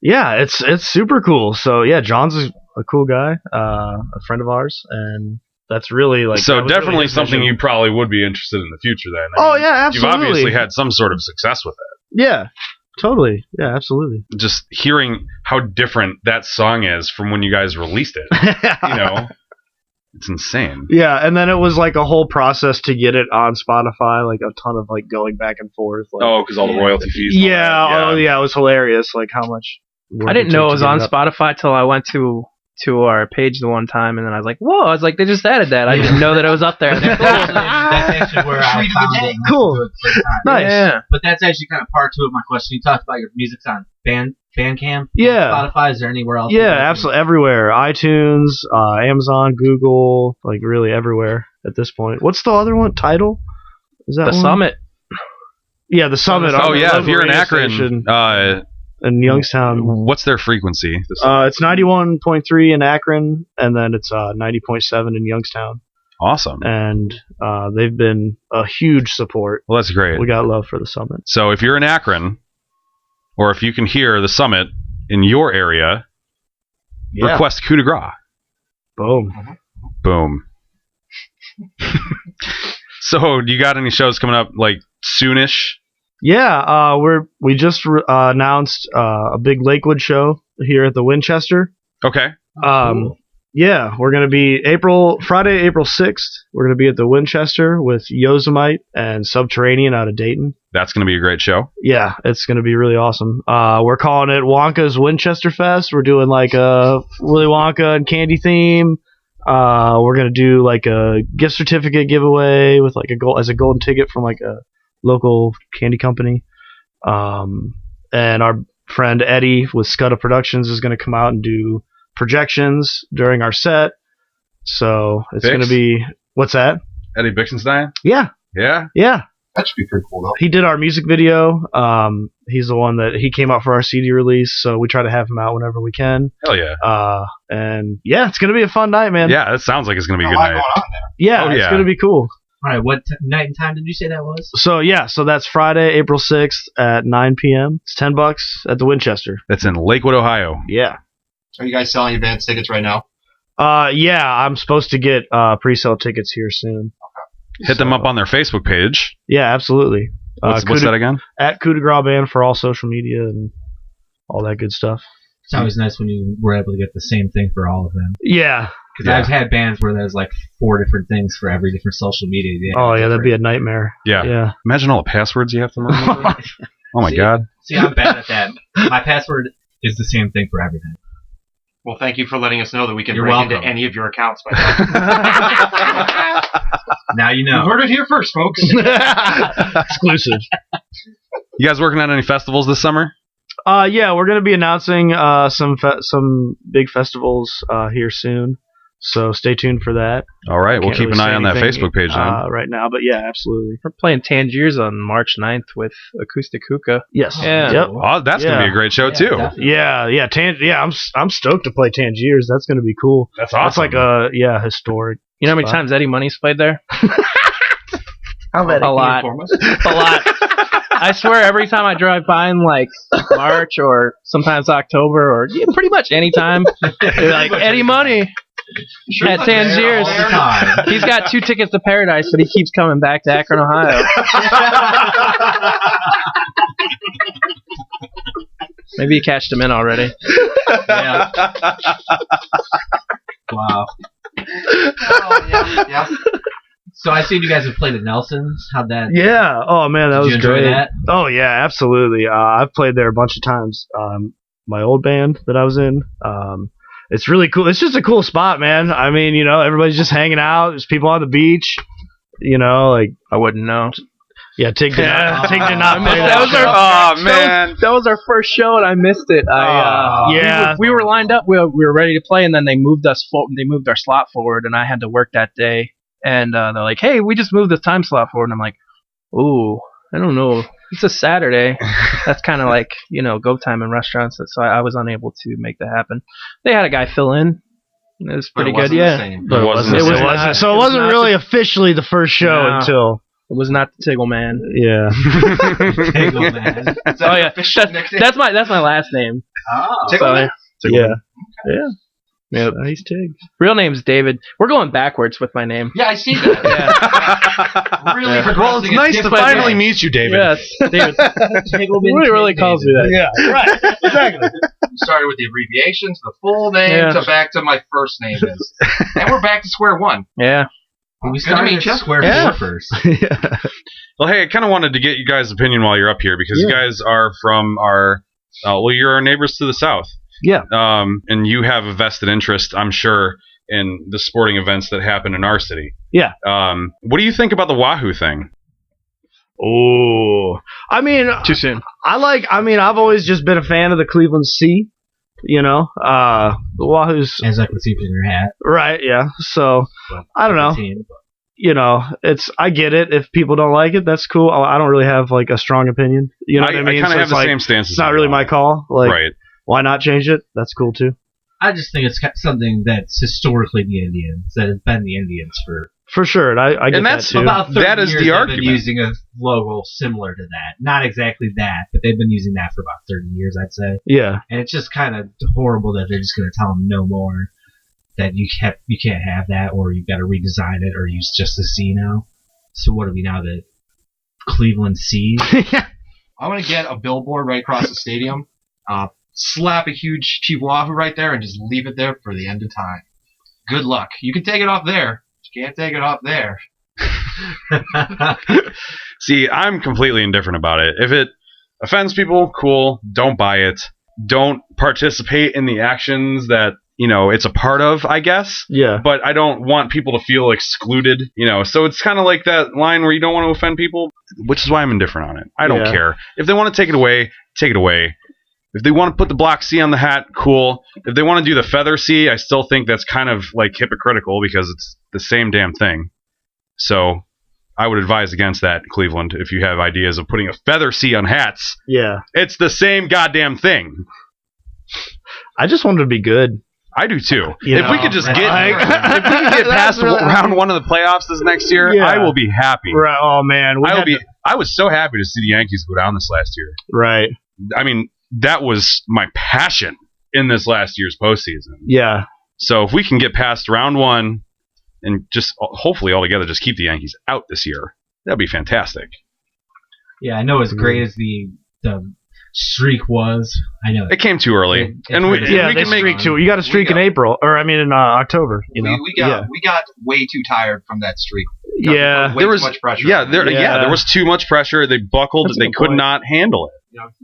Yeah, it's super cool. So yeah, John's a cool guy, a friend of ours, and that's really like. So definitely really something you probably would be interested in the future. Then. Yeah, absolutely. You've obviously had some sort of success with it. Yeah. Totally. Yeah, absolutely. Just hearing how different that song is from when you guys released it. It's insane. Yeah, and then it was like a whole process to get it on Spotify, like a ton of like going back and forth. Like, because all the royalty fees. Yeah, it was hilarious. Like how much. I didn't know it was on Spotify till I went to our page the one time, and then I was like, "Whoa!" I was like, "They just added that." I didn't know that it was up there. That's actually where I found it. Cool. Nice. Yeah. But that's actually kind of part two of my question. You talked about your music's on Bandcamp. Yeah. Spotify. Is there anywhere else? Yeah, absolutely everywhere. iTunes, Amazon, Google, like really everywhere at this point. What's the other one? Tidal? Is that the one? Summit? Yeah, the Summit. Oh yeah, if you're in Akron. In Youngstown. What's their frequency? It's 91.3 in Akron, and then it's 90.7 in Youngstown. Awesome. And they've been a huge support. Well, that's great. We got love for the Summit. So if you're in Akron, or if you can hear the Summit in your area, request Coup de Grace. Boom. Boom. So, do you got any shows coming up, like, soonish? Yeah, we just announced a big Lakewood show here at the Winchester. Okay. Yeah, we're gonna be Friday, April 6th. We're gonna be at the Winchester with Yosemite and Subterranean out of Dayton. That's gonna be a great show. Yeah, it's gonna be really awesome. We're calling it Wonka's Winchester Fest. We're doing like a Willy Wonka and candy theme. We're gonna do like a gift certificate giveaway with like a golden ticket from like a local candy company. And our friend Eddie with Scudda Productions is going to come out and do projections during our set. So it's going to be... What's that? Eddie Bixenstein? Yeah. Yeah? Yeah. That should be pretty cool, though. He did our music video. He's the one that... He came out for our CD release, so we try to have him out whenever we can. Hell yeah. And yeah, it's going to be a fun night, man. Yeah, it sounds like it's going to be a good night. Yeah, it's going to be cool. All right, what night and time did you say that was? So that's Friday, April 6th at 9 p.m. It's $10 at the Winchester. That's in Lakewood, Ohio. Yeah. Are you guys selling advance tickets right now? Yeah, I'm supposed to get pre-sale tickets here soon. Okay. Hit them up on their Facebook page. Yeah, absolutely. What's that again? At Coup de Grace Band for all social media and all that good stuff. It's always nice when you were able to get the same thing for all of them. Yeah. Because I've had bands where there's like 4 different things for every different social media. That'd be a nightmare. Yeah. Imagine all the passwords you have to remember. Oh my God. See, I'm bad at that. My password is the same thing for everything. Well, thank you for letting us know that we can You're break welcome. into any of your accounts. Now you know. You heard it here first, folks. Exclusive. You guys working on any festivals this summer? Yeah, we're going to be announcing some big festivals here soon. So stay tuned for that. All right, we'll keep an eye on that Facebook page then. Right now, but yeah, absolutely. We're playing Tangiers on March 9th with Acoustic Hookah. Yes. Yeah. Yep. Oh, that's gonna be a great show too. Definitely. Yeah. I'm stoked to play Tangiers. That's gonna be cool. That's awesome. That's like a historic. You know how many times Eddie Money's played there? How many? A lot. A lot. I swear, every time I drive by in like March or sometimes October or pretty much any time, they're like Eddie Money. At Tangiers. He's got 2 tickets to Paradise, but he keeps coming back to Akron, Ohio. Maybe you cashed him in already. Yeah. Wow. Oh, yeah. So I seen you guys have played at Nelson's. How'd that? Yeah. Oh man, that Did was you enjoy great. that? Oh yeah, absolutely. I've played there a bunch of times. My old band that I was in. It's really cool. It's just a cool spot, man. I mean, you know, everybody's just hanging out. There's people on the beach. You know, like I wouldn't know. yeah, Tig did not play That was that. that was our first show, and I missed it. Yeah. we were lined up. We were ready to play, and then they moved us. They moved our slot forward, and I had to work that day. And they're like, "Hey, we just moved the time slot forward." And I'm like, "Ooh, I don't know. It's a Saturday. That's kind of like, you know, go time in restaurants." So I was unable to make that happen. They had a guy fill in. It was pretty good, yeah. But it wasn't. So it wasn't really officially the first show until. It was not the Tiggle Man. Yeah. Tiggle Man. Oh yeah, that's my last name. Oh. So, yeah. Yeah. Yep. Nice Tig. Real name's David. We're going backwards with my name. Yeah, I see that. Yeah. Really Yeah. progressing. Well, it's nice to different finally names. meet you, David. Yes, David. Nobody really calls me that. Yeah. Right. Exactly. We started with the abbreviations, the full name, Yeah. to back to my first name is. And we're back to square one. Yeah. We started at square four first. Yeah. Well, hey, I kind of wanted to get you guys' opinion while you're up here because you guys are from our, you're our neighbors to the south. Yeah. And you have a vested interest, I'm sure, in the sporting events that happen in our city. Yeah. What do you think about the Wahoo thing? Oh, I mean, Too soon. I've always just been a fan of the Cleveland Sea. You know, the Wahoo's As I can see from your hat. right. Yeah. So I don't know. You know, I get it. If people don't like it, that's cool. I don't really have like a strong opinion. You know what I mean? I kind of have it's the like, same stance. It's not really my call. Like, right. Why not change it? That's cool too. I just think it's something that's historically the Indians, that has been the Indians for sure. And I get that too. About 30 that is years the they've argument. been using a logo similar to that. Not exactly that, but they've been using that for about 30 years, I'd say. Yeah. And it's just kind of horrible that they're just going to tell them no more, that you can't have that, or you've got to redesign it, or use just the C now. So what are we now, the Cleveland Seas? I'm going to get a billboard right across the stadium, slap a huge Chief Wahoo right there, and just leave it there for the end of time. Good luck. You can take it off there. You can't take it off there. See, I'm completely indifferent about it. If it offends people, cool. Don't buy it. Don't participate in the actions that, you know, it's a part of, I guess. Yeah. But I don't want people to feel excluded, you know. So it's kind of like that line where you don't want to offend people, which is why I'm indifferent on it. I don't care. If they want to take it away, take it away. If they want to put the block C on the hat, cool. If they want to do the feather C, I still think that's kind of like hypocritical because it's the same damn thing. So I would advise against that, Cleveland, if you have ideas of putting a feather C on hats. Yeah. It's the same goddamn thing. I just wanted to be good. I do too. If we could just get past round one of the playoffs this next year, I will be happy. Right. Oh man, I was so happy to see the Yankees go down this last year. Right. I mean, that was my passion in this last year's postseason. Yeah. So if we can get past round one and just hopefully all together just keep the Yankees out this year, that'd be fantastic. Yeah, I know as great as the streak was. I know it came too early, they streak too. You got a streak in April, or I mean in October. You know, we got way too tired from that streak. Yeah, there was too much pressure. There was too much pressure. They buckled. They could not handle it.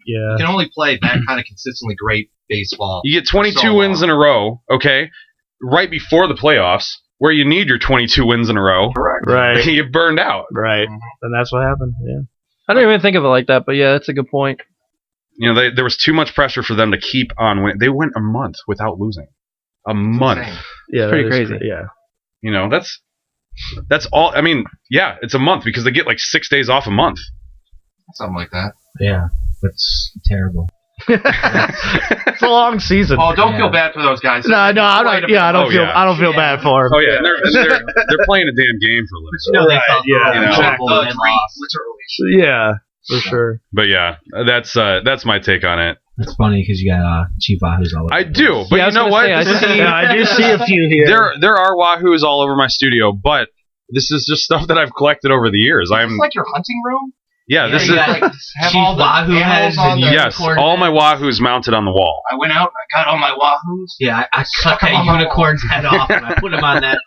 You can only play that kind of consistently great baseball. You get 22 wins in a row, okay, right before the playoffs, where you need your 22 wins in a row. Correct. Right. You burned out. Right. And that's what happened. Yeah. I don't even think of it like that, but yeah, that's a good point. You know, there was too much pressure for them to keep on winning. They went a month without losing. A month. Yeah, pretty crazy. Yeah. You know, that's all. I mean, yeah, it's a month because they get like 6 days off a month. Something like that. Yeah, that's terrible. It's a long season. Oh, don't feel bad for those guys. No, I'm not. Yeah, I don't feel bad for them. Oh yeah, they're playing a damn game for a living. But you know they felt literally. Yeah, for sure. But yeah, that's my take on it. That's funny because you got Chief Wahoos all over. I do, but you know what? I do see a few here. There are Wahoos all over my studio, but this is just stuff that I've collected over the years. It's like your hunting room. Yeah, this is. Have all the Wahoo animals heads on and the Yes, all my Wahoos mounted on the wall. I went out and I got all my Wahoos, Yeah, I cut them that on my unicorn's head off and I put him on that.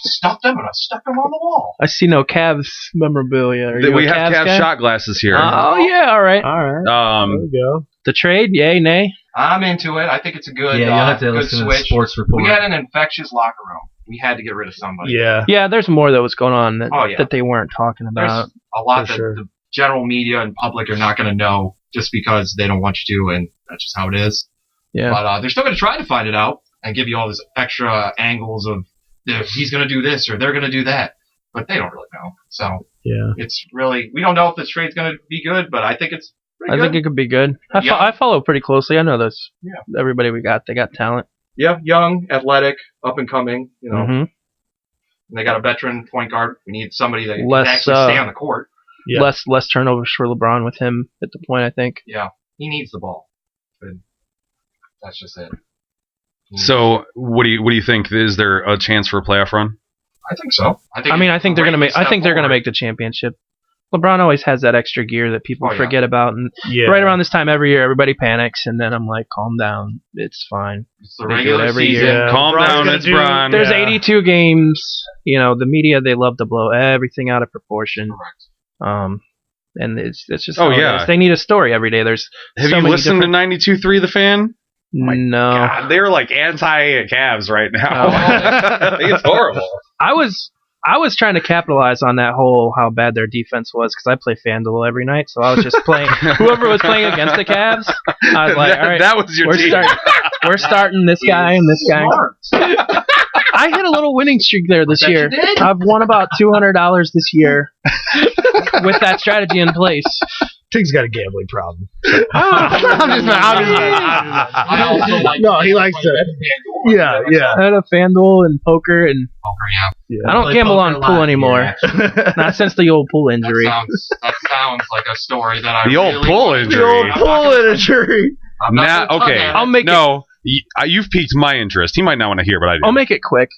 stuffed them, and I stuck them on the wall. I see no Cavs memorabilia. Are you We a have Cavs Cavs guy? shot glasses here. Oh yeah, all right. All right. There we go. The trade, yay, nay. I'm into it. I think it's a good, Yeah, you'll have to good listen to the switch. sports report. We had an infectious locker room. We had to get rid of somebody. Yeah. Yeah, there's more that was going on that, Oh, yeah. that they weren't talking There's about. a lot For that sure. the general media and public are not going to know just because they don't want you to, and that's just how it is. Yeah. But they're still going to try to find it out and give you all this extra angles of he's going to do this or they're going to do that. But they don't really know. So Yeah. it's really, we don't know if this trade's going to be good, but I think it's pretty I good. think it could be good. Yeah. I follow pretty closely. I know those. Yeah. Everybody they got talent. Yeah, young, athletic, up and coming, you know. Mhm. And they got a veteran point guard. We need somebody that Less, can actually stay on the court. Yeah. Less turnovers for LeBron with him at the point, I think. Yeah, he needs the ball. But that's just it. So, what do you think? Is there a chance for a playoff run? I think so. I think they're gonna make the championship. LeBron always has that extra gear that people forget about, and right around this time every year, everybody panics, and then I'm like, calm down, it's fine. It's the regular every season. year. Calm down, it's Bron. There's 82 games. You know, the media, they love to blow everything out of proportion. Correct. And it's just Oh, how it yeah. is. They need a story every day. There's Have so you many listened to 92.3 The Fan? No. God, they're like anti-Cavs right now. Oh. It's horrible. I was trying to capitalize on that whole how bad their defense was because I play FanDuel every night, so I was just playing whoever was playing against the Cavs. I was like, all right, that was your team. We're starting this guy and this guy. I hit a little winning streak there this year. I've won about $200 this year with that strategy in place. Tig's got a gambling problem. I'm I also like No, he likes to. Yeah, yeah. I had a FanDuel and poker, and poker, yeah. I don't gamble on pool anymore. Not since the old pool injury. That sounds like a story that I The old really pull want to injury. do. The old pull injury. I'm not Now, gonna tug okay. at it. I'll make No, you've piqued my interest. He might not want to hear, but I do. I'll make it quick.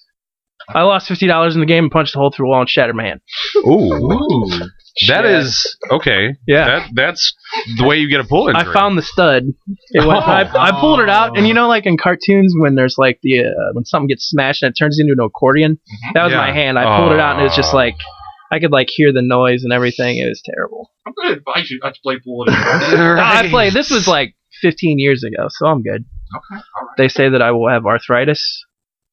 I lost $50 in the game and punched a hole through a wall and shattered my hand. Ooh. That is okay. Yeah. That's the way you get a pull injury. I found the stud. I pulled it out, and you know, like in cartoons when there's like when something gets smashed and it turns into an accordion. That was my hand. I pulled it out, and it was just like I could like hear the noise and everything. It was terrible. I'm going to advise you not to play pool I played. This was like 15 years ago, so I'm good. Okay, all right. They say that I will have arthritis,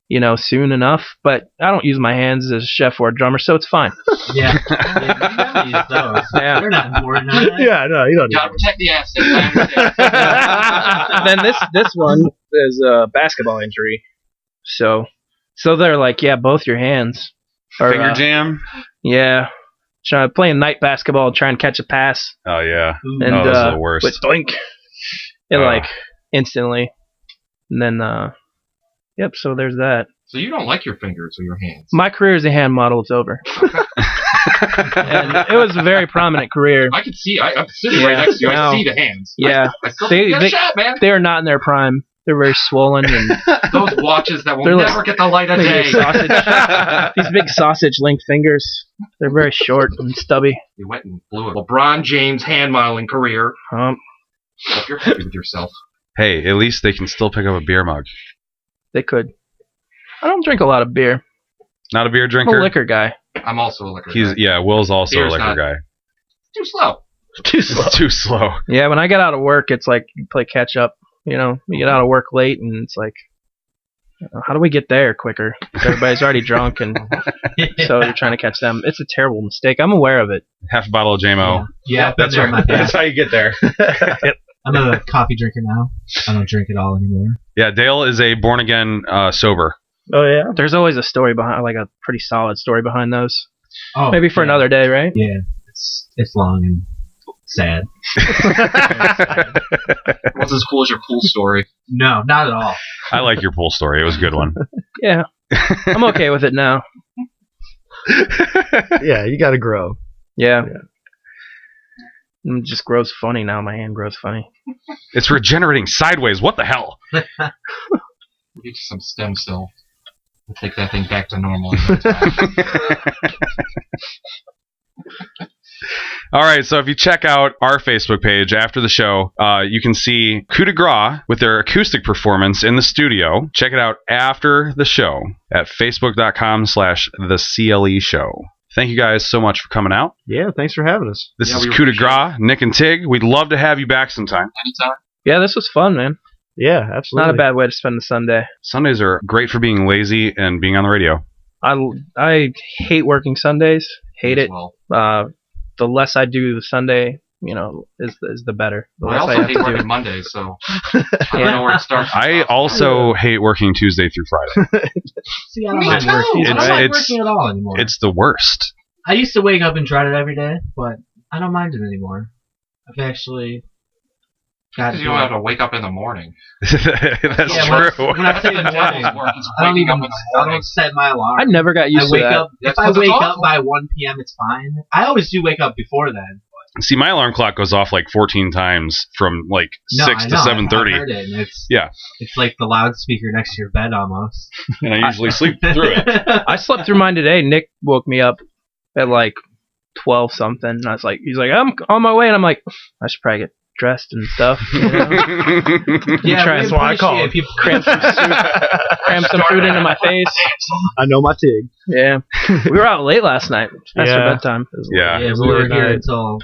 you know, soon enough, but I don't use my hands as a chef or a drummer, so it's fine. Yeah. You gotta use those. Yeah. They're not important. Are they? Yeah, no, you don't need Gotta protect the assets. I understand. Then this one is a basketball injury, so they're like, yeah, both your hands. Are, Finger jam. Yeah, playing night basketball, trying to catch a pass, Oh yeah. and those are the worst. with doink, it like instantly, and then yep. So there's that. So you don't like your fingers or your hands? My career as a hand model is over. And it was a very prominent career. I can see. I'm sitting right next to you. No. I see the hands. Yeah, I still get a shot, man. they are not in their prime. They're very swollen and Those watches that will They're never like- get the light of day. these big sausage linked fingers. They're very short and stubby. You went and blew it. LeBron James hand modeling career. Hope you're happy with yourself. Hey, at least they can still pick up a beer mug. They could. I don't drink a lot of beer. Not a beer I'm drinker. a liquor guy. I'm also a liquor guy. Yeah, Will's also Beer's a liquor not- guy. Too slow. It's too slow. Yeah, when I get out of work, it's like you play catch up. You know, you get out of work late, and it's like, how do we get there quicker? Everybody's already drunk, and so you're trying to catch them. It's a terrible mistake. I'm aware of it. Half a bottle of JMO. Yeah, That's right. That's how you get there. I'm a coffee drinker now. I don't drink at all anymore. Yeah, Dale is a born again sober. Oh yeah. There's always a story behind, like a pretty solid story behind those. Oh, Maybe for another day, right? Yeah, it's long and sad. What's as cool as your pool story? No, not at all. I like your pool story. It was a good one. Yeah, I'm okay with it now. Yeah, you got to grow. Yeah. It just grows funny now. My hand grows funny. It's regenerating sideways. What the hell? We'll get you some stem cell. We'll take that thing back to normal. In no time. All right, so if you check out our Facebook page after the show, you can see Coup de Grace with their acoustic performance in the studio. Check it out after the show at facebook.com/the CLE Show. Thank you guys so much for coming out. Yeah, thanks for having us. This is Coup de Grace, Nick and Tig. We'd love to have you back sometime. Anytime. Yeah, this was fun, man. Yeah, absolutely. Not a bad way to spend the Sunday. Sundays are great for being lazy and being on the radio. I hate working Sundays. Hate it. Well. The less I do the Sunday, is the better. The I less also have hate to working do. Mondays, so I don't know where it starts. I also hate working Tuesday through Friday. See, I don't mind working. I don't like working at all anymore. It's the worst. I used to wake up and dread it every day, but I don't mind it anymore. I've actually got Because you don't have to wake up in the morning. That's true. When I say morning, I don't set my alarm. I never got used to that. If I wake up by 1 p.m., it's fine. I always do wake up before then. See, my alarm clock goes off like 14 times from like 6 to 7:30. I've heard it, and it's like the loudspeaker next to your bed almost. And I usually sleep through it. I slept through mine today. Nick woke me up at like 12 something, and I was like, he's like, I'm on my way, and I'm like, I should probably get dressed and stuff. Yeah, that's why I called. People cram some food into my face. I know my Tig. Yeah, we were out late last night after bedtime. Yeah, we were here until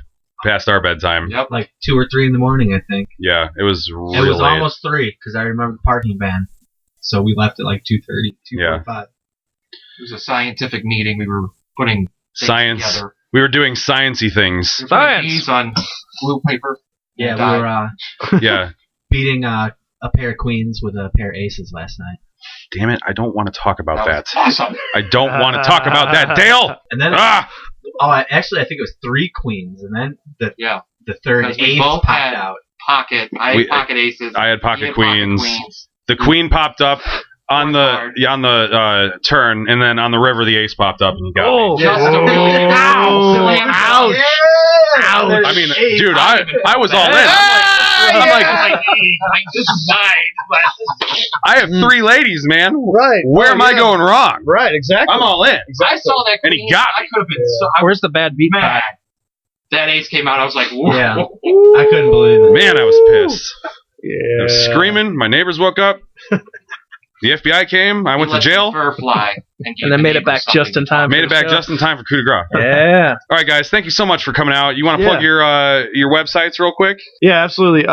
past our bedtime. Yep, like 2 or 3 in the morning, I think. Yeah, it was really It was late. almost 3 because I remember the parking ban. So we left at like 2:30, 2:45. It was a scientific meeting. We were putting Science. together. We were doing sciencey things. We were putting these on glue paper. Yeah, and, we were Yeah. beating a pair of queens with a pair of aces last night. Damn it! I don't want to talk about that. was awesome. I don't want to talk about that, Dale. And then, actually, I think it was 3 queens, and then the third Because we ace both popped had out. Pocket. I had pocket aces. I had He pocket had queens. queens. The queen popped up on the turn, and then on the river the ace popped up and you got me. Just a minute. Ouch! Ouch! I mean, dude, I was all in. I'm like, this is mine. I have 3 ladies, man. Right. Where am I going wrong? Right, exactly. I'm all in. I saw that And he queen, got I me. could have been so. Where's the bad beat? Mad. That ace came out. I was like, whoa. Yeah. I couldn't believe it. Man, I was pissed. Yeah. I was screaming. My neighbors woke up. The FBI came. I went to jail. Fur fly And then made it back just in time. Made it back just in time for Coup de Grace. Yeah. All right, guys. Thank you so much for coming out. You want to plug your websites real quick? Yeah, absolutely.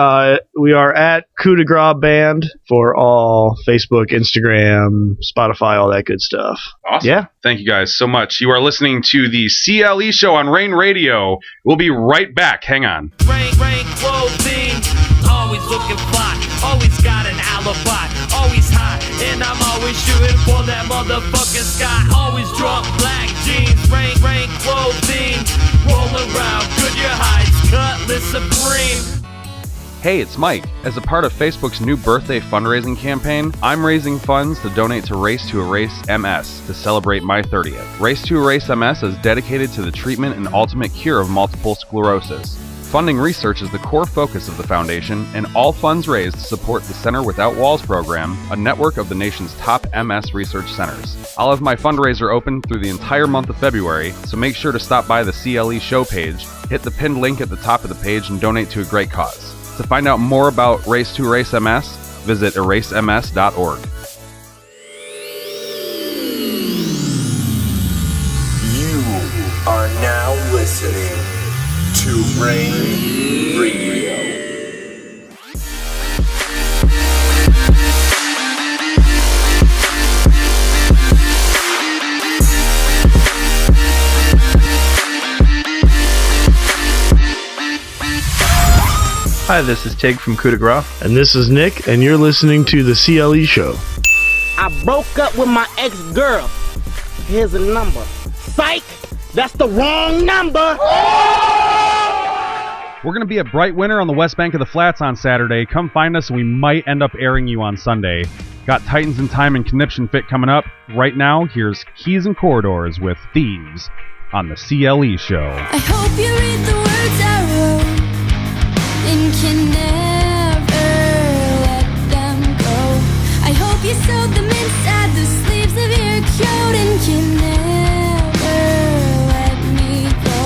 We are at Coup de Grace Band for all Facebook, Instagram, Spotify, all that good stuff. Awesome. Yeah. Thank you guys so much. You are listening to the CLE Show on Rain Radio. We'll be right back. Hang on. Rain clothing, always looking fly, always got an alibi, always high, and I'm always shooting for that motherfucking sky. Always drunk, black jeans, rain clothing, rolling around, Goodyear Heights, Cutlass Supreme. Hey, it's Mike. As a part of Facebook's new birthday fundraising campaign, I'm raising funds to donate to Race to Erase MS to celebrate my 30th. Race to Erase MS is dedicated to the treatment and ultimate cure of multiple sclerosis. Funding research is the core focus of the foundation, and all funds raised support the Center Without Walls program, a network of the nation's top MS research centers. I'll have my fundraiser open through the entire month of February, so make sure to stop by the CLE Show page, hit the pinned link at the top of the page, and donate to a great cause. To find out more about Race to Erase MS, visit erasems.org. You are now listening to Rain Radio. Hi, this is Tig from Coup de Grace. And this is Nick, and you're listening to the CLE Show. I broke up with my ex-girl. Here's a number. Psych! That's the wrong number! We're going to be at Bright Winter on the west bank of the Flats on Saturday. Come find us, and we might end up airing you on Sunday. Got Titans in Time and Conniption Fit coming up. Right now, here's Keys and Corridors with Thieves on the CLE Show. I hope you read the words I wrote and can never let them go. I hope you sewed them inside the sleeves of your coat and can never let me go.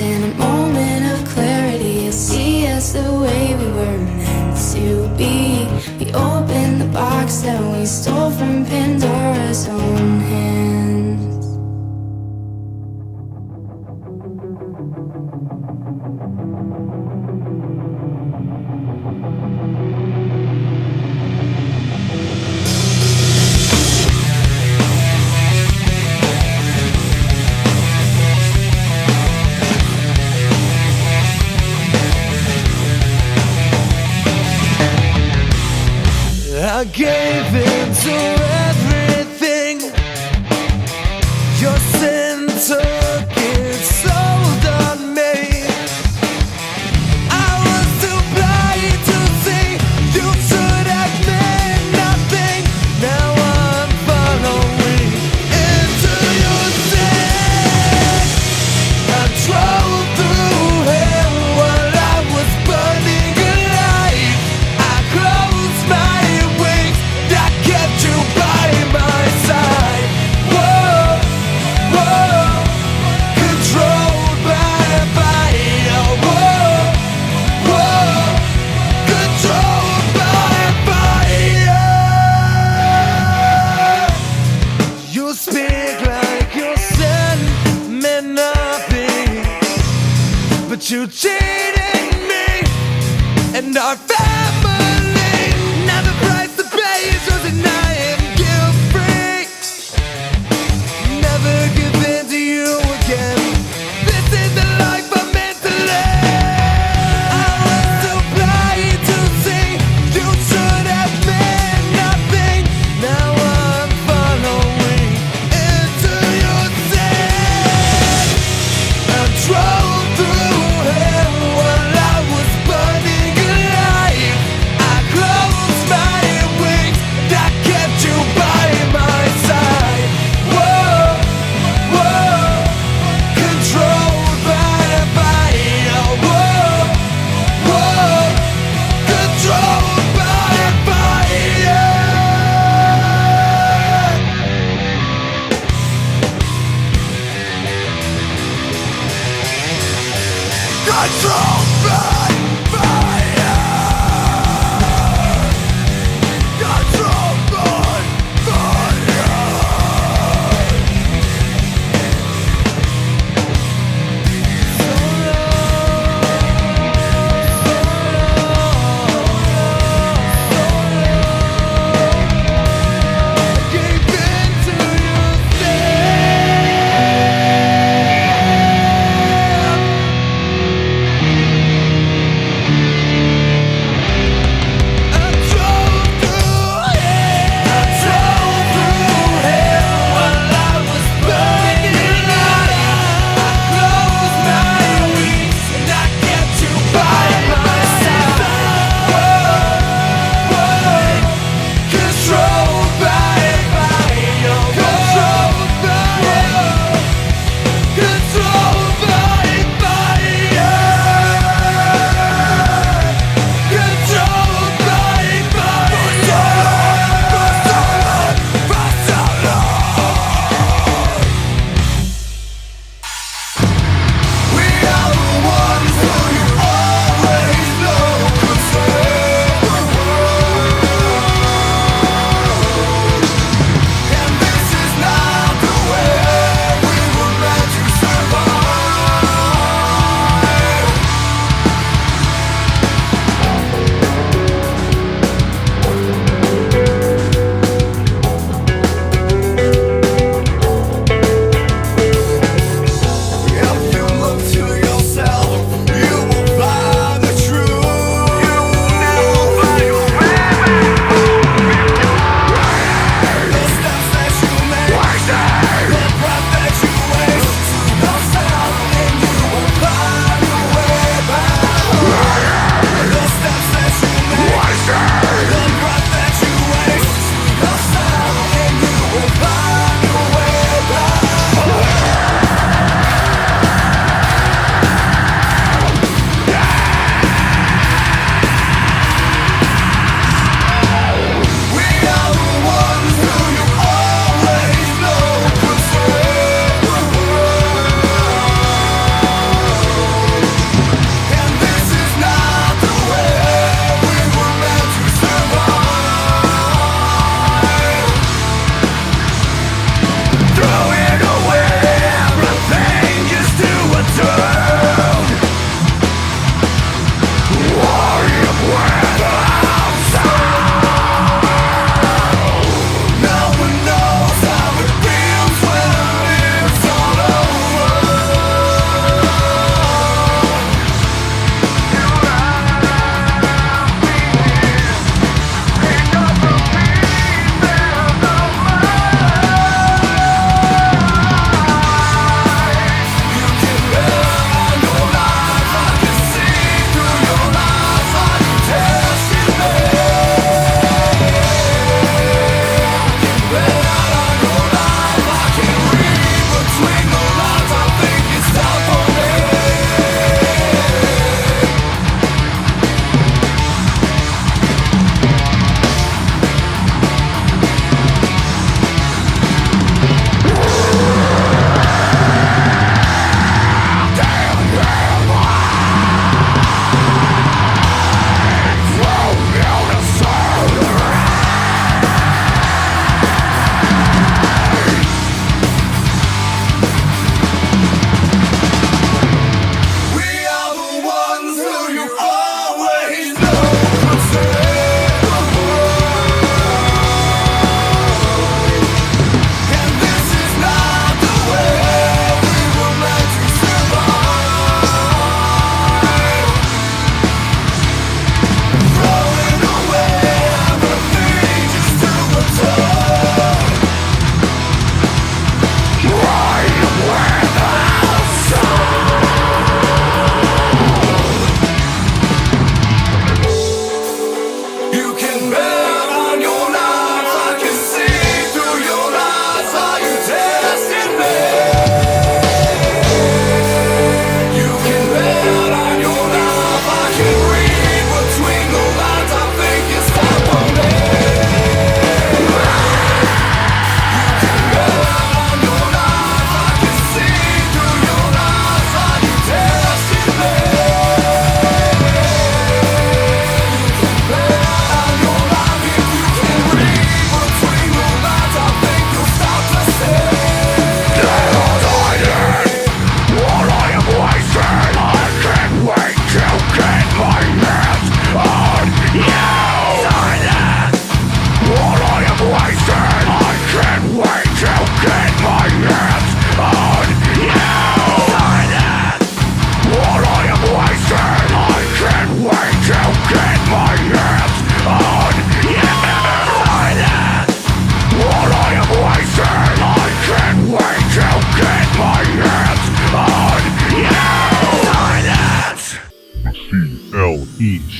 in a moment of clarity, you'll see us the way we were meant to be. We opened the box that we stole from Pandora's own hands. I gave into everything. Your sin took its hold on me. I was too blind to see you should have meant nothing. Now I'm following into your sin. I drove through hell while I was burning alive. I closed my that kept you by my side. Whoa, whoa, controlled by fire. Whoa, whoa, controlled by fire. You speak like your sin meant nothing, but you cheated me and our family. Now the price to pay is yours and I am guilt-free. Never give in to you again. This is the life I'm meant to live. I was too blind to see you should have meant nothing. Now I'm following into your sin. I drove through hell while I was burning alive.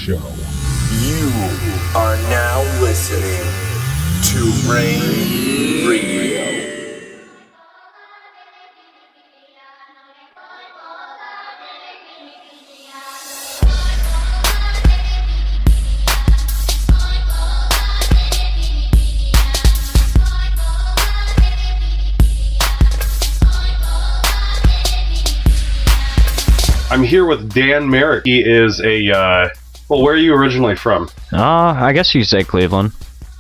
Show. You are now listening to Rain Radio. I'm here with Dan Merrick. He is a, well, where are you originally from? I guess you could say Cleveland.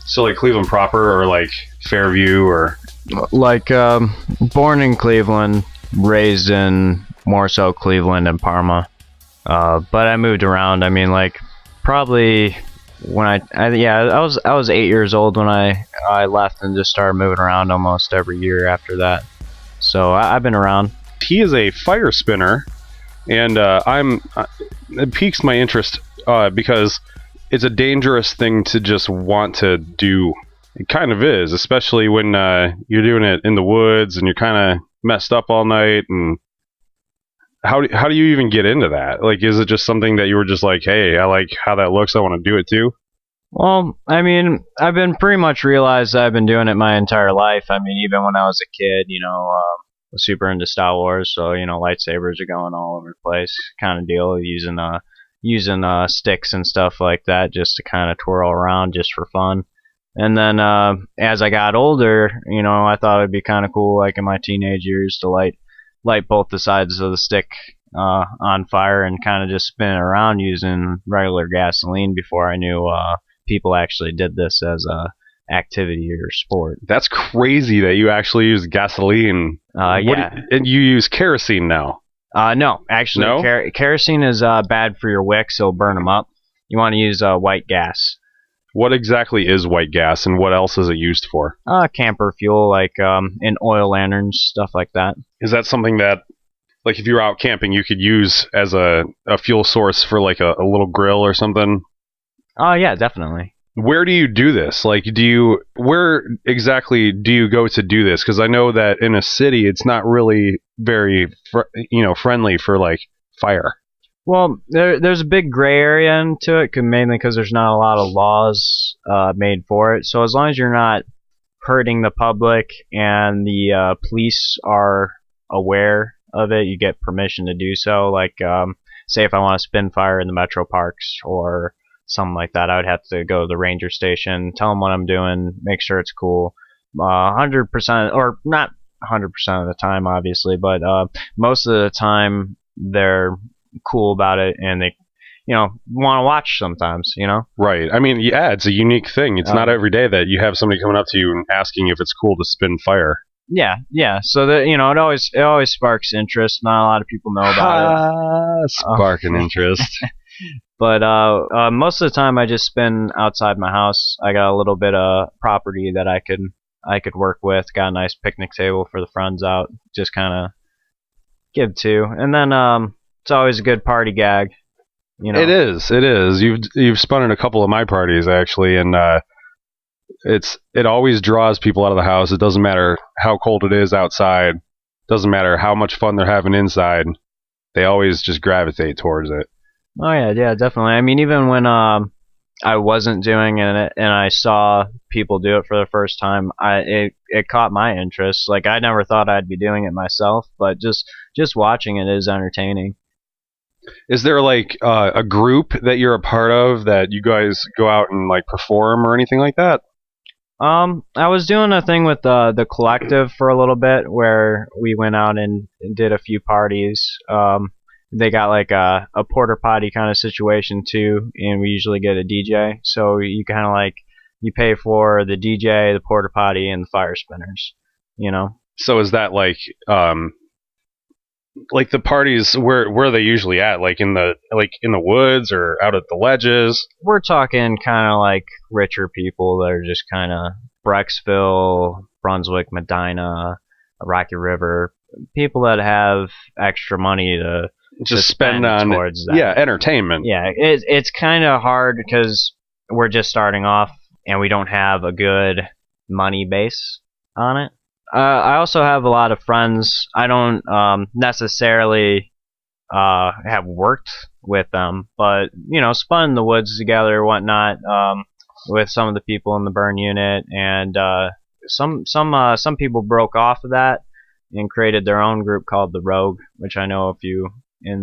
So, like, Cleveland proper, or, like, Fairview, or... Like, born in Cleveland, raised in more so Cleveland and Parma. But I moved around. I mean, like, probably when I was 8 years old when I left and just started moving around almost every year after that. So, I've been around. He is a fire spinner. And it piques my interest because it's a dangerous thing to just want to do. It kind of is, especially when you're doing it in the woods and you're kind of messed up all night. And how do you even get into that? Like, is it just something that you were just like, hey, I like how that looks, I want to do it too? Well, I mean, I've been pretty much realized I've been doing it my entire life. I mean, even when I was a kid, was super into Star Wars, so lightsabers are going all over the place, kind of deal, using sticks and stuff like that just to kind of twirl around just for fun. And then as I got older, I thought it'd be kind of cool, like in my teenage years, to light both the sides of the stick on fire and kind of just spin it around using regular gasoline before I knew people actually did this as a activity or sport. That's crazy that you actually use gasoline. Yeah. And you use kerosene now? No, actually, no? Kerosene is bad for your wicks. It'll burn them up. You want to use white gas. What exactly is white gas, and what else is it used for? Camper fuel, like in oil lanterns, stuff like that. Is that something that, like, if you were out camping, you could use as a fuel source for, like, a little grill or something? Yeah, definitely. Where do you do this? Like, where exactly do you go to do this? Because I know that in a city, it's not really very, friendly for, like, fire. Well, there's a big gray area into it, mainly because there's not a lot of laws made for it. So as long as you're not hurting the public and the police are aware of it, you get permission to do so. Like, say if I want to spin fire in the metro parks or something like that, I would have to go to the ranger station, tell them what I'm doing, make sure it's cool. 100%, or not 100% of the time, obviously, but most of the time they're cool about it, and they, want to watch sometimes, Right. I mean, yeah, it's a unique thing. It's not every day that you have somebody coming up to you and asking if it's cool to spin fire. Yeah. So that it always sparks interest. Not a lot of people know about it. Sparking interest. But most of the time, I just spin outside my house. I got a little bit of property that I could work with. Got a nice picnic table for the friends out. Just kind of give to, and then it's always a good party gag. It is. You've spun at a couple of my parties actually, and it always draws people out of the house. It doesn't matter how cold it is outside. Doesn't matter how much fun they're having inside. They always just gravitate towards it. Oh yeah, definitely. I mean, even when I wasn't doing it and I saw people do it for the first time, it caught my interest. Like, I never thought I'd be doing it myself, but just watching it is entertaining. Is there like a group that you're a part of that you guys go out and like perform or anything like that? I was doing a thing with the collective for a little bit where we went out and did a few parties. They got like a porta potty kind of situation too, and we usually get a DJ. So you kind of like, you pay for the DJ, the porta potty, and the fire spinners, So is that like the parties where are they usually at? Like in the woods or out at the ledges? We're talking kind of like richer people that are just kind of Brecksville, Brunswick, Medina, Rocky River, people that have extra money to just spend on towards that. Yeah, entertainment. Yeah, it's kind of hard because we're just starting off and we don't have a good money base on it. I also have a lot of friends. I don't necessarily have worked with them, but spun in the woods together or whatnot, with some of the people in the burn unit, and some people broke off of that and created their own group called the Rogue, which I know a few in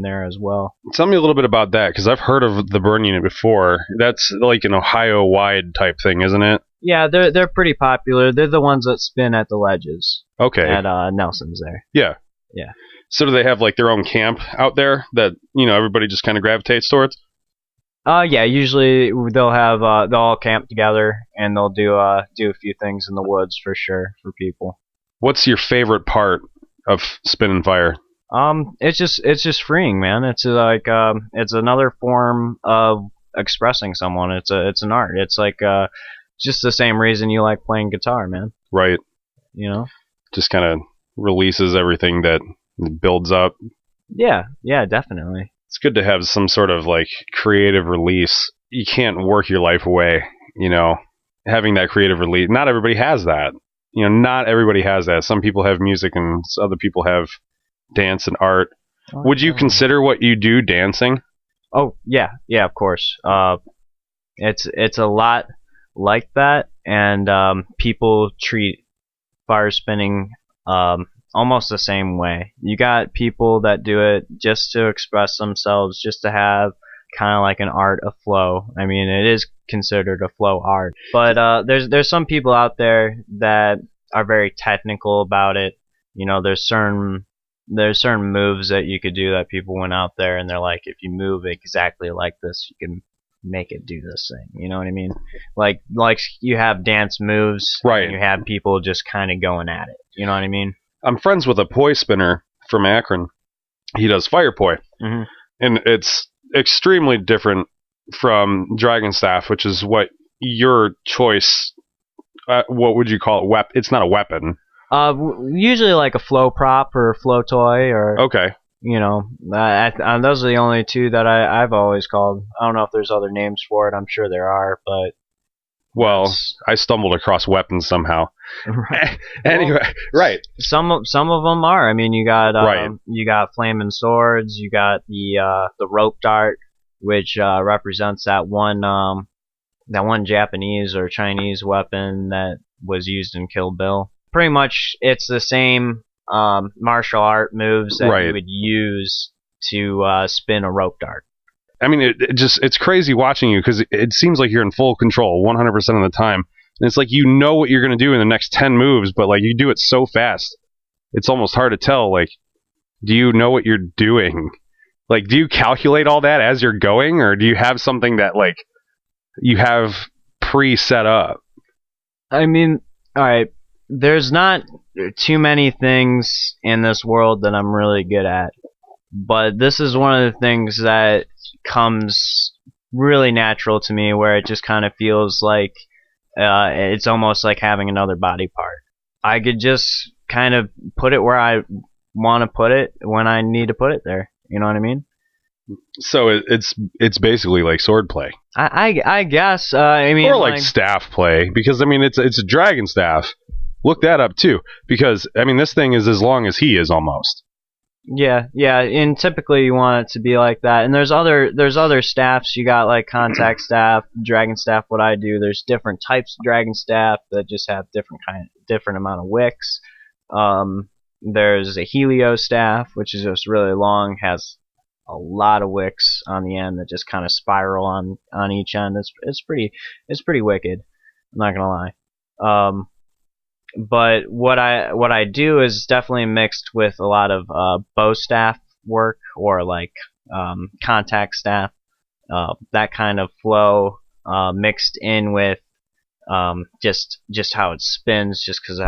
there as well. Tell me a little bit about that, because I've heard of the burn unit before. That's like an Ohio-wide type thing, isn't it? Yeah, they're pretty popular. They're the ones that spin at the ledges. Okay. At Nelson's there. Yeah. Yeah. So do they have like their own camp out there that everybody just kind of gravitates towards? Yeah. Usually they'll all camp together and they'll do a few things in the woods for sure for people. What's your favorite part of Spin and Fire? It's just freeing, man. It's like it's another form of expressing someone. It's an art. It's like just the same reason you like playing guitar, man. Right. Just kind of releases everything that builds up. Yeah, definitely. It's good to have some sort of like creative release. You can't work your life away, having that creative release. Not everybody has that. Not everybody has that. Some people have music and other people have dance and art. Would you consider what you do dancing? Oh, yeah, of course. It's a lot like that, and people treat fire spinning almost the same way. You got people that do it just to express themselves, just to have kind of like an art of flow. I mean, it is considered a flow art, but there's some people out there that are very technical about it. There's certain moves that you could do that people went out there and they're like, if you move exactly like this, you can make it do this thing. You know what I mean? Like you have dance moves, right? And you have people just kind of going at it. You know what I mean? I'm friends with a poi spinner from Akron. He does fire poi, and it's extremely different from Dragon Staff, which is what your choice. What would you call it? It's not a weapon. Usually like a flow prop or a flow toy, or okay. Those are the only two that I've always called. I don't know if there's other names for it. I'm sure there are, but I stumbled across weapons somehow. Right. Anyway, right. Some of them are. I mean, you got flaming swords. You got the rope dart, which represents that one Japanese or Chinese weapon that was used in Kill Bill. Pretty much, it's the same martial art moves that you would use to spin a rope dart. I mean, it's crazy watching you, because it seems like you're in full control 100% of the time. And it's like what you're going to do in the next 10 moves, but like you do it so fast. It's almost hard to tell. Like, do you know what you're doing? Like, do you calculate all that as you're going, or do you have something that like you have pre-set up? I mean, all right. There's not too many things in this world that I'm really good at, but this is one of the things that comes really natural to me, where it just kind of feels like it's almost like having another body part. I could just kind of put it where I want to put it when I need to put it there. You know what I mean? So it's basically like sword play. I guess. I mean, or like staff play, because I mean it's a dragon staff. Look that up too, because I mean this thing is as long as he is almost. Yeah, and typically you want it to be like that. And there's other staffs. You got like contact staff, dragon staff. What I do, there's different types of dragon staff that just have different amount of wicks. There's a helio staff, which is just really long, has a lot of wicks on the end that just kind of spiral on each end. It's pretty wicked. I'm not gonna lie. But what I do is definitely mixed with a lot of bow staff work, or like contact staff, that kind of flow mixed in with just how it spins. Just because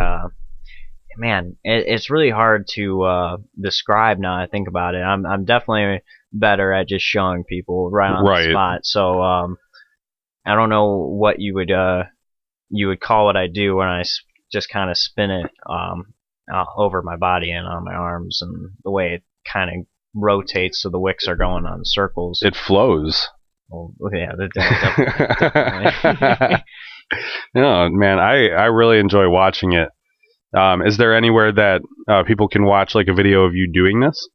man, it's really hard to describe now I think about it. I'm definitely better at just showing people right on the spot. So I don't know what you would call what I do when I just kind of spin it over my body and on my arms, and the way it kind of rotates so the wicks are going on circles. It flows. Well, yeah, definitely. No, man, I really enjoy watching it. Is there anywhere that people can watch like a video of you doing this?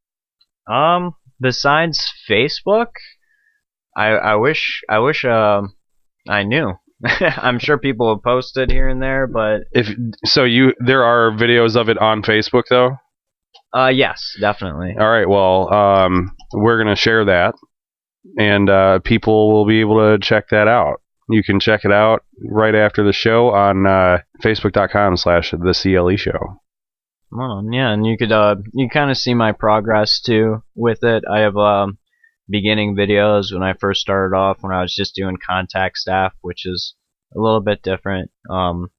Besides Facebook, I wish I knew. I'm sure people have posted here and there, but there are videos of it on Facebook though. Yes, definitely. All right, well, we're gonna share that, and people will be able to check that out. You can check it out right after the show on Facebook.com/The CLE Show. Yeah, and you could you kind of see my progress too with it. I have beginning videos when I first started off, when I was just doing contact staff, which is a little bit different. And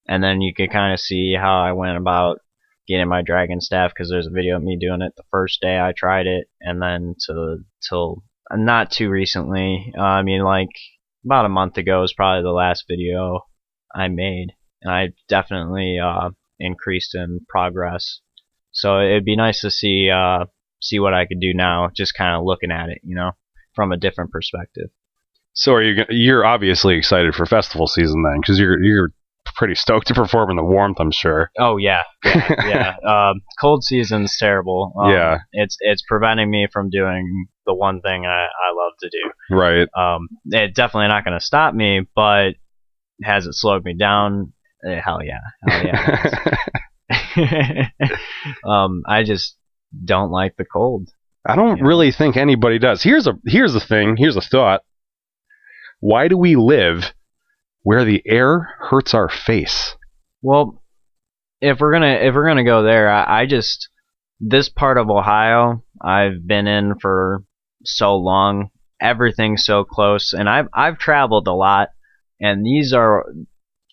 then you could kind of see how I went about getting my dragon staff, because there's a video of me doing it the first day I tried it, and then till not too recently. I mean, like about a month ago is probably the last video I made, and I definitely increased in progress. So it'd be nice to see what I could do now, just kind of looking at it, from a different perspective. So you're obviously excited for festival season then, because you're pretty stoked to perform in the warmth, I'm sure. Oh yeah. Cold season's terrible. Yeah, it's preventing me from doing the one thing I love to do. Right. It's definitely not going to stop me, but has it slowed me down? Hell yeah. I just don't like the cold. I don't really think anybody does. Here's a thought. Why do we live where the air hurts our face? Well, if we're gonna go there, I just, this part of Ohio I've been in for so long, everything's so close, and I've traveled a lot, and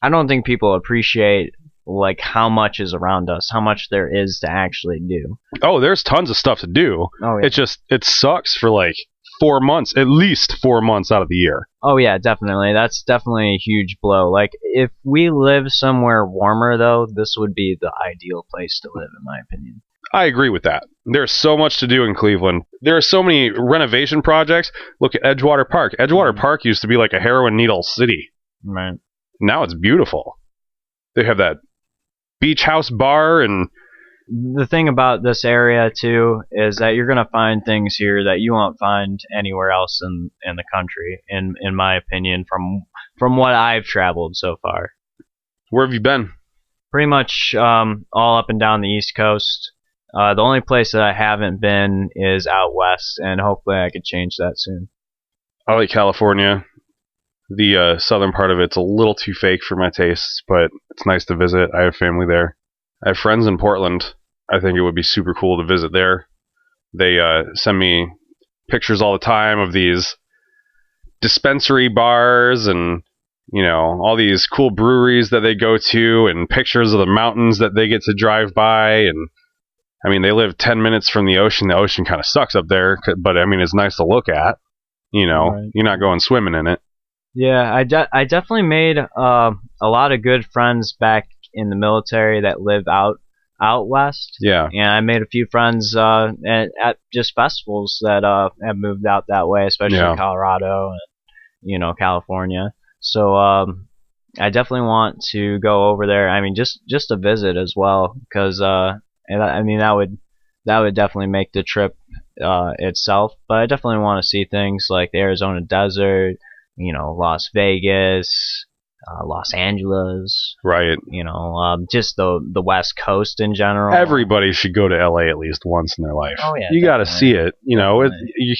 I don't think people appreciate like how much is around us, how much there is to actually do. Oh, there's tons of stuff to do. Oh, yeah. It sucks for like 4 months, at least 4 months out of the year. Oh yeah, definitely. That's definitely a huge blow. Like, if we live somewhere warmer though, this would be the ideal place to live, in my opinion. I agree with that. There's so much to do in Cleveland. There are so many renovation projects. Look at Edgewater Park. Edgewater Park used to be like a heroin needle city. Right. Now it's beautiful. They have that beach house bar, and the thing about this area too is that you're gonna find things here that you won't find anywhere else in the country, in my opinion, from what I've traveled so far. Where have you been? Pretty much all up and down the East Coast. The only place that I haven't been is out west, and hopefully I could change that soon. I like California. The southern part of it's a little too fake for my tastes, but it's nice to visit. I have family there. I have friends in Portland. I think it would be super cool to visit there. They send me pictures all the time of these dispensary bars and, all these cool breweries that they go to, and pictures of the mountains that they get to drive by. And I mean, they live 10 minutes from the ocean. The ocean kind of sucks up there, but I mean, it's nice to look at. Right. You're not going swimming in it. Yeah, I definitely made a lot of good friends back in the military that live out west. Yeah. And I made a few friends at just festivals that have moved out that way, especially in Colorado and California. So I definitely want to go over there. I mean, just to visit as well, because I mean that would definitely make the trip itself. But I definitely want to see things like the Arizona desert, Las Vegas, Los Angeles, right? Just the West Coast in general. Everybody should go to LA at least once in their life. Oh yeah, you got to see it. You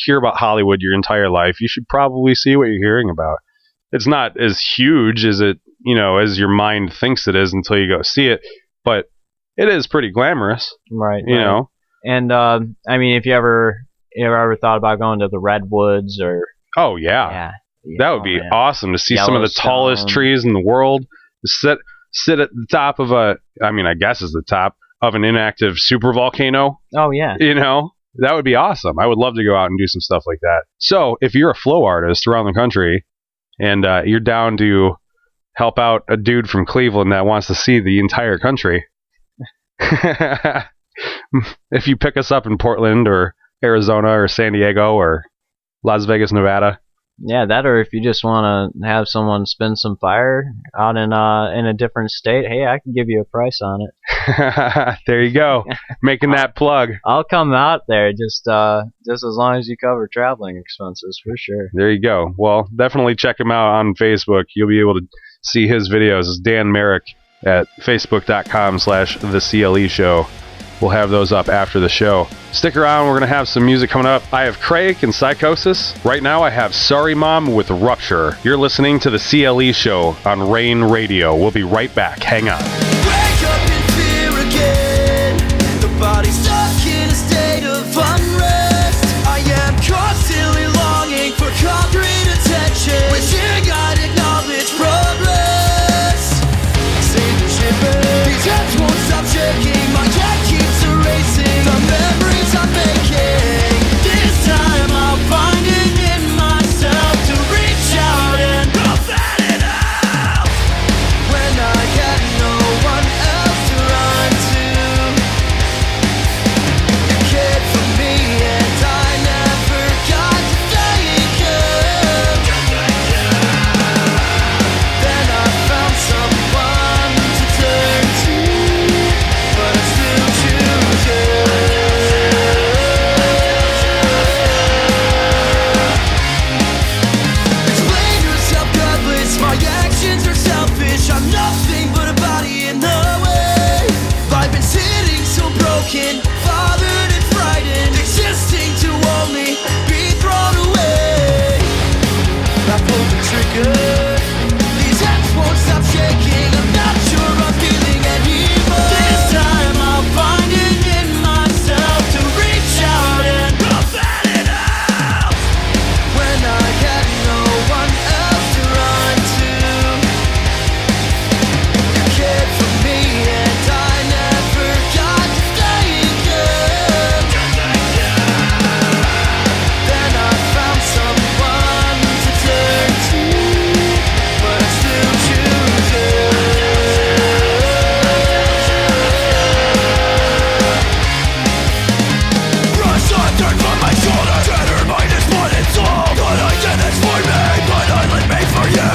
hear about Hollywood your entire life. You should probably see what you're hearing about. It's not as huge as it, as your mind thinks it is until you go see it, but it is pretty glamorous, right? Right. And I mean, if you ever thought about going to the Redwoods or? Oh yeah. That would be awesome to see some of the tallest trees in the world. Sit at the top of I guess is the top of an inactive supervolcano. Oh yeah. That would be awesome. I would love to go out and do some stuff like that. So if you're a flow artist around the country and you're down to help out a dude from Cleveland that wants to see the entire country, if you pick us up in Portland or Arizona or San Diego or Las Vegas, Nevada, that, or if you just want to have someone spin some fire out in a different state, hey, I can give you a price on it. There you go, making that plug. I'll come out there just as long as you cover traveling expenses, for sure. There you go. Well, definitely check him out on Facebook. You'll be able to see his videos. It's Dan Merrick at facebook.com/The CLE Show. We'll have those up after the show. Stick around, we're going to have some music coming up. I have Craig and Psychosis. Right now I have Sorry Mom with Rupture. You're listening to the CLE Show on Rain Radio. We'll be right back. Hang on. Wake up in fear again. The body's stuck in a state of unrest. I am constantly longing for concrete attention. Wishing I'd acknowledge progress. Save the shiver. These hands won't stop shaking. My cat keeps erasing the memories I'm making. This time I'll find it in myself to reach out and rough at it out. When I had no one else to run to, you cared for me and I never got to thank you. Then I found someone to turn to, but I still choose you. Explain yourself, godless. My actions are selfish. I'm nothing but a body in the way. I've been sitting so broken, bothered and frightened, existing to only be thrown away. I pulled the trigger. These hands won't stop shaking. I'm not sure I'm feeling anymore. This time I'll find it in myself to reach out and rough at it out. When I had no one else to run to, you cared for me and I never got to thank you. Then I found someone to turn to, but I still choose you. Brush on dirt from my shoulder, treader mind is blood and soul. Thought I did this for me, but I let me for you.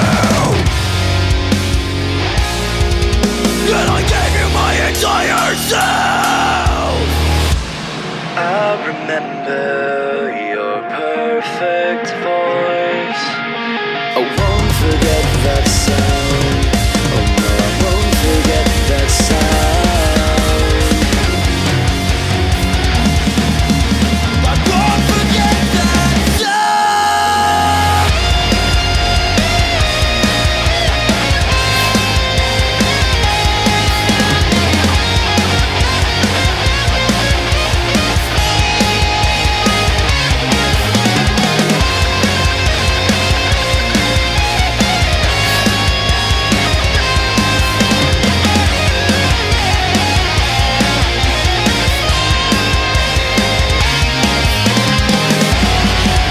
And I gave you my entire self. I remember your perfect voice. I won't forget that sound. Oh no, I won't forget that sound. I won't forget that sound.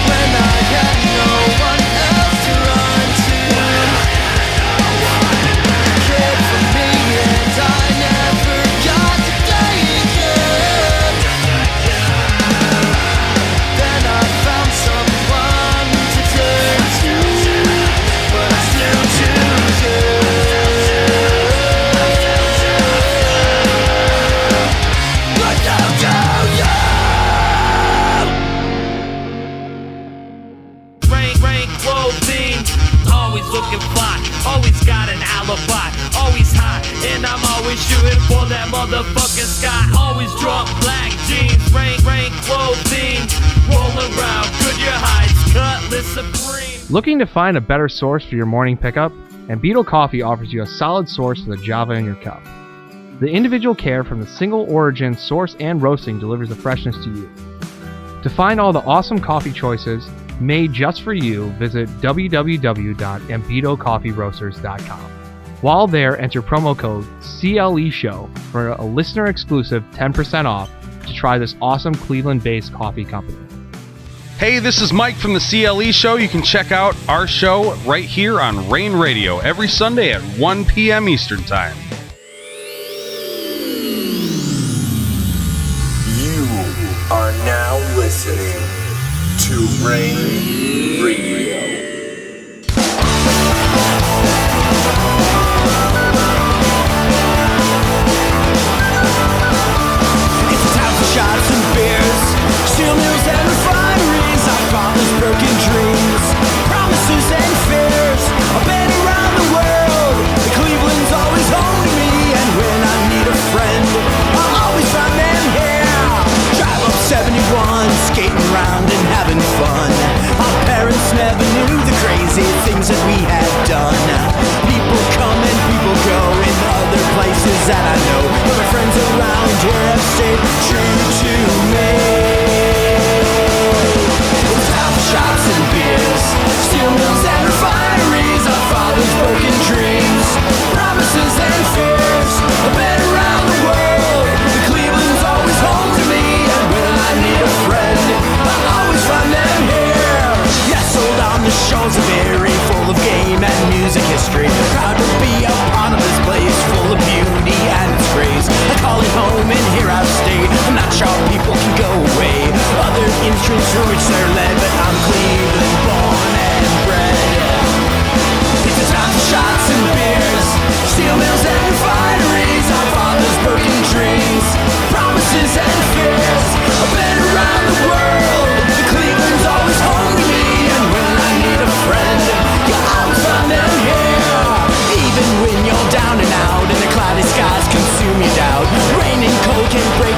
When I had no one else to run to, you cared for me and I never got to thank you. Then I found someone to turn to, but I still choose you. But don't go you. Rain clothing, always looking fly, always got an alibi, always high, and I'm always shooting for that motherfucking sky. Always drunk, black jeans, rain clothing, rolling around, Goodyear Heights, Cutlass Supreme. Looking to find a better source for your morning pickup? Beetle Coffee offers you a solid source for the Java in your cup. The individual care from the single origin source and roasting delivers the freshness to you. To find all the awesome coffee choices made just for you, visit www.ambitocoffeeroasters.com. While there, enter promo code CLE Show for a listener exclusive 10% off to try this awesome Cleveland-based coffee company. Hey, this is Mike from the CLE Show. You can check out our show right here on Rain Radio every Sunday at 1 p.m. Eastern Time. You are now listening to Rain Radio.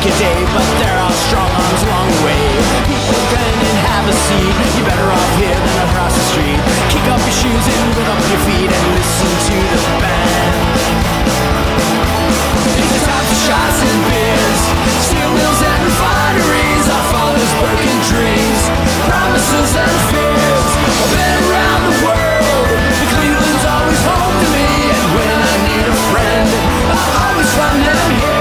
a day, but they're all strong arms along the way. People can have a seat. You're better off here than across the street. Kick up your shoes and put up your feet and listen to the band. It's time for shots and beers, steel mills and refineries, our fathers' broken dreams, promises and fears. I've been around the world, but Cleveland's always home to me. And when I need a friend, I always find them here.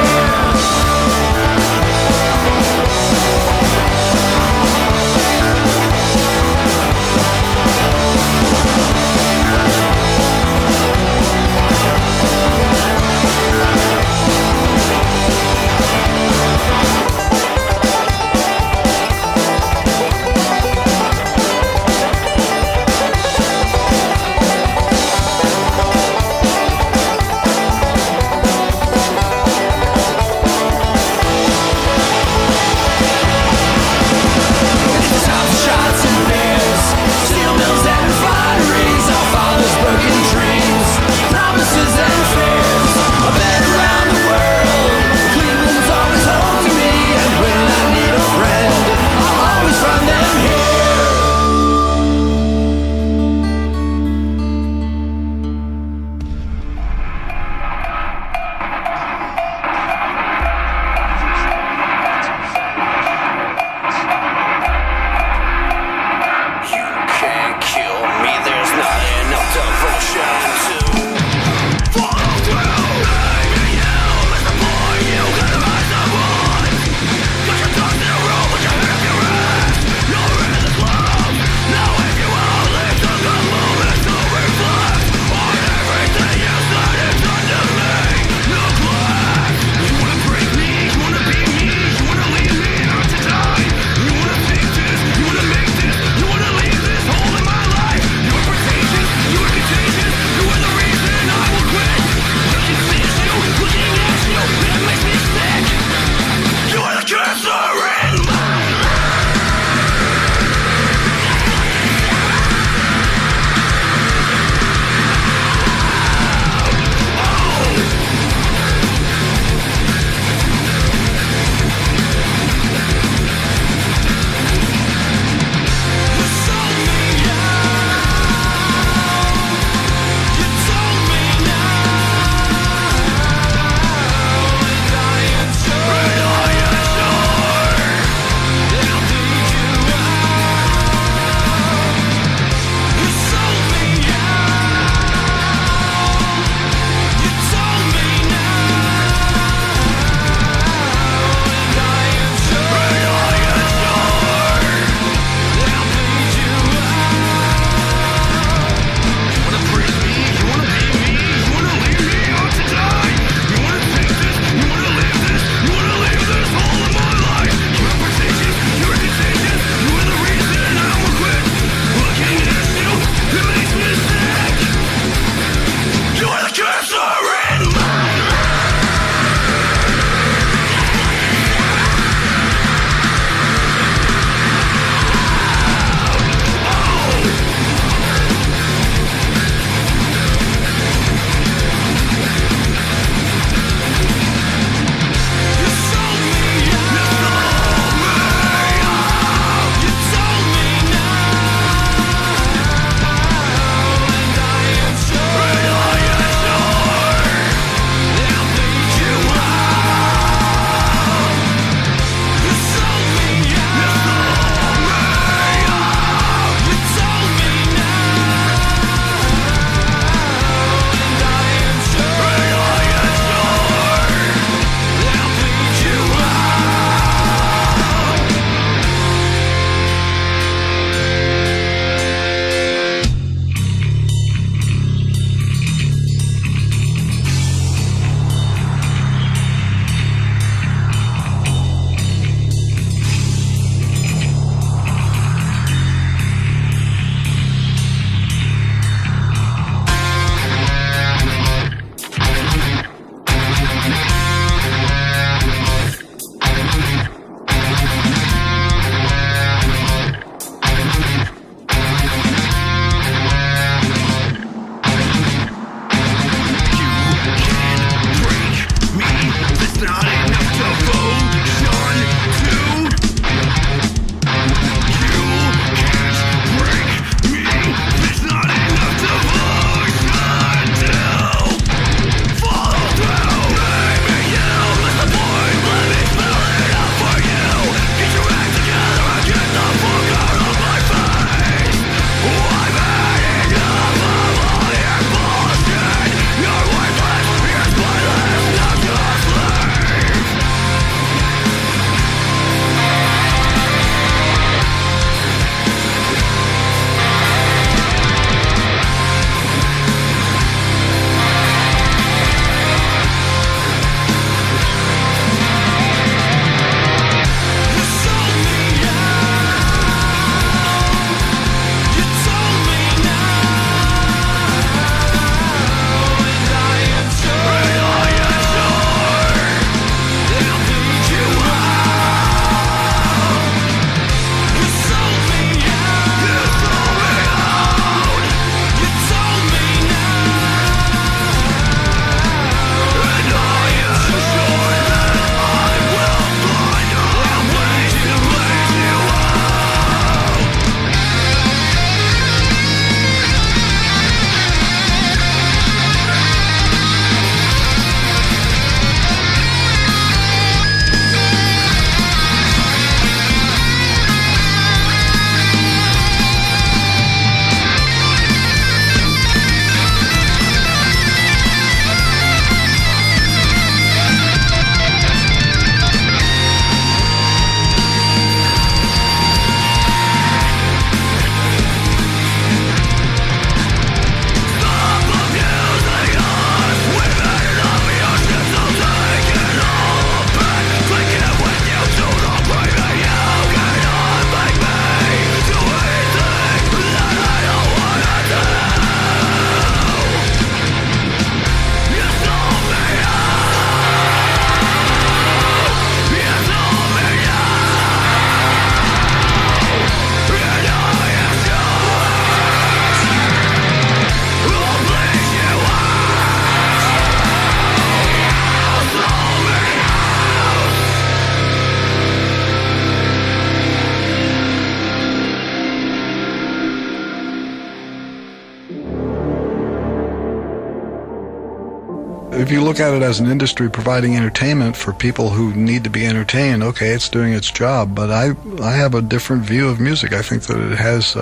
If you look at it as an industry providing entertainment for people who need to be entertained, okay, it's doing its job. But I have a different view of music. I think that it has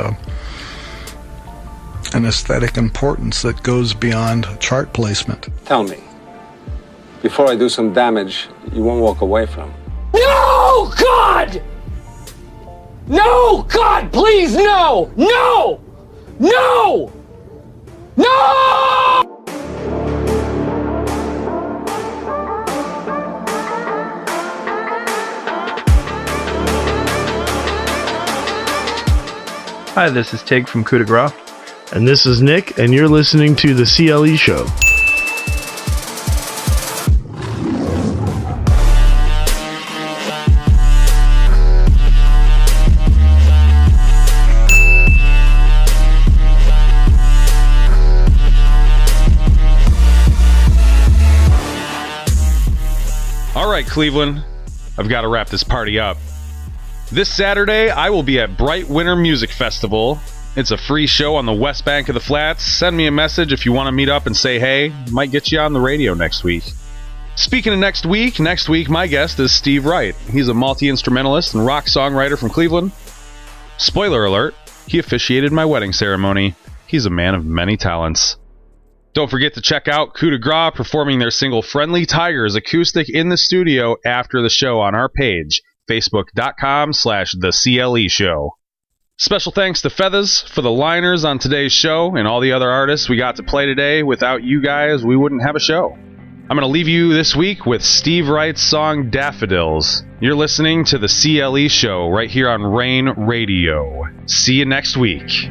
an aesthetic importance that goes beyond chart placement. Tell me, before I do some damage, you won't walk away from. No, God! No, God, please, no! No! No! No! Hi, this is Tig from Coup de Grace. And this is Nick, and you're listening to the CLE Show. All right, Cleveland, I've got to wrap this party up. This Saturday, I will be at Bright Winter Music Festival. It's a free show on the west bank of the Flats. Send me a message if you want to meet up and say hey. Might get you on the radio next week. Speaking of next week my guest is Steve Wright. He's a multi-instrumentalist and rock songwriter from Cleveland. Spoiler alert, he officiated my wedding ceremony. He's a man of many talents. Don't forget to check out Coup de Grace performing their single Friendly Tigers acoustic in the studio after the show on our page, facebook.com/The CLE Show. Special thanks to Feathers for the liners on today's show and all the other artists we got to play today. Without you guys, we wouldn't have a show. I'm going to leave you this week with Steve Wright's song Daffodils. You're listening to the CLE Show right here on Rain Radio. See you next week.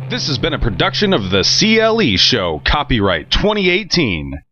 This has been a production of the CLE Show, copyright 2018.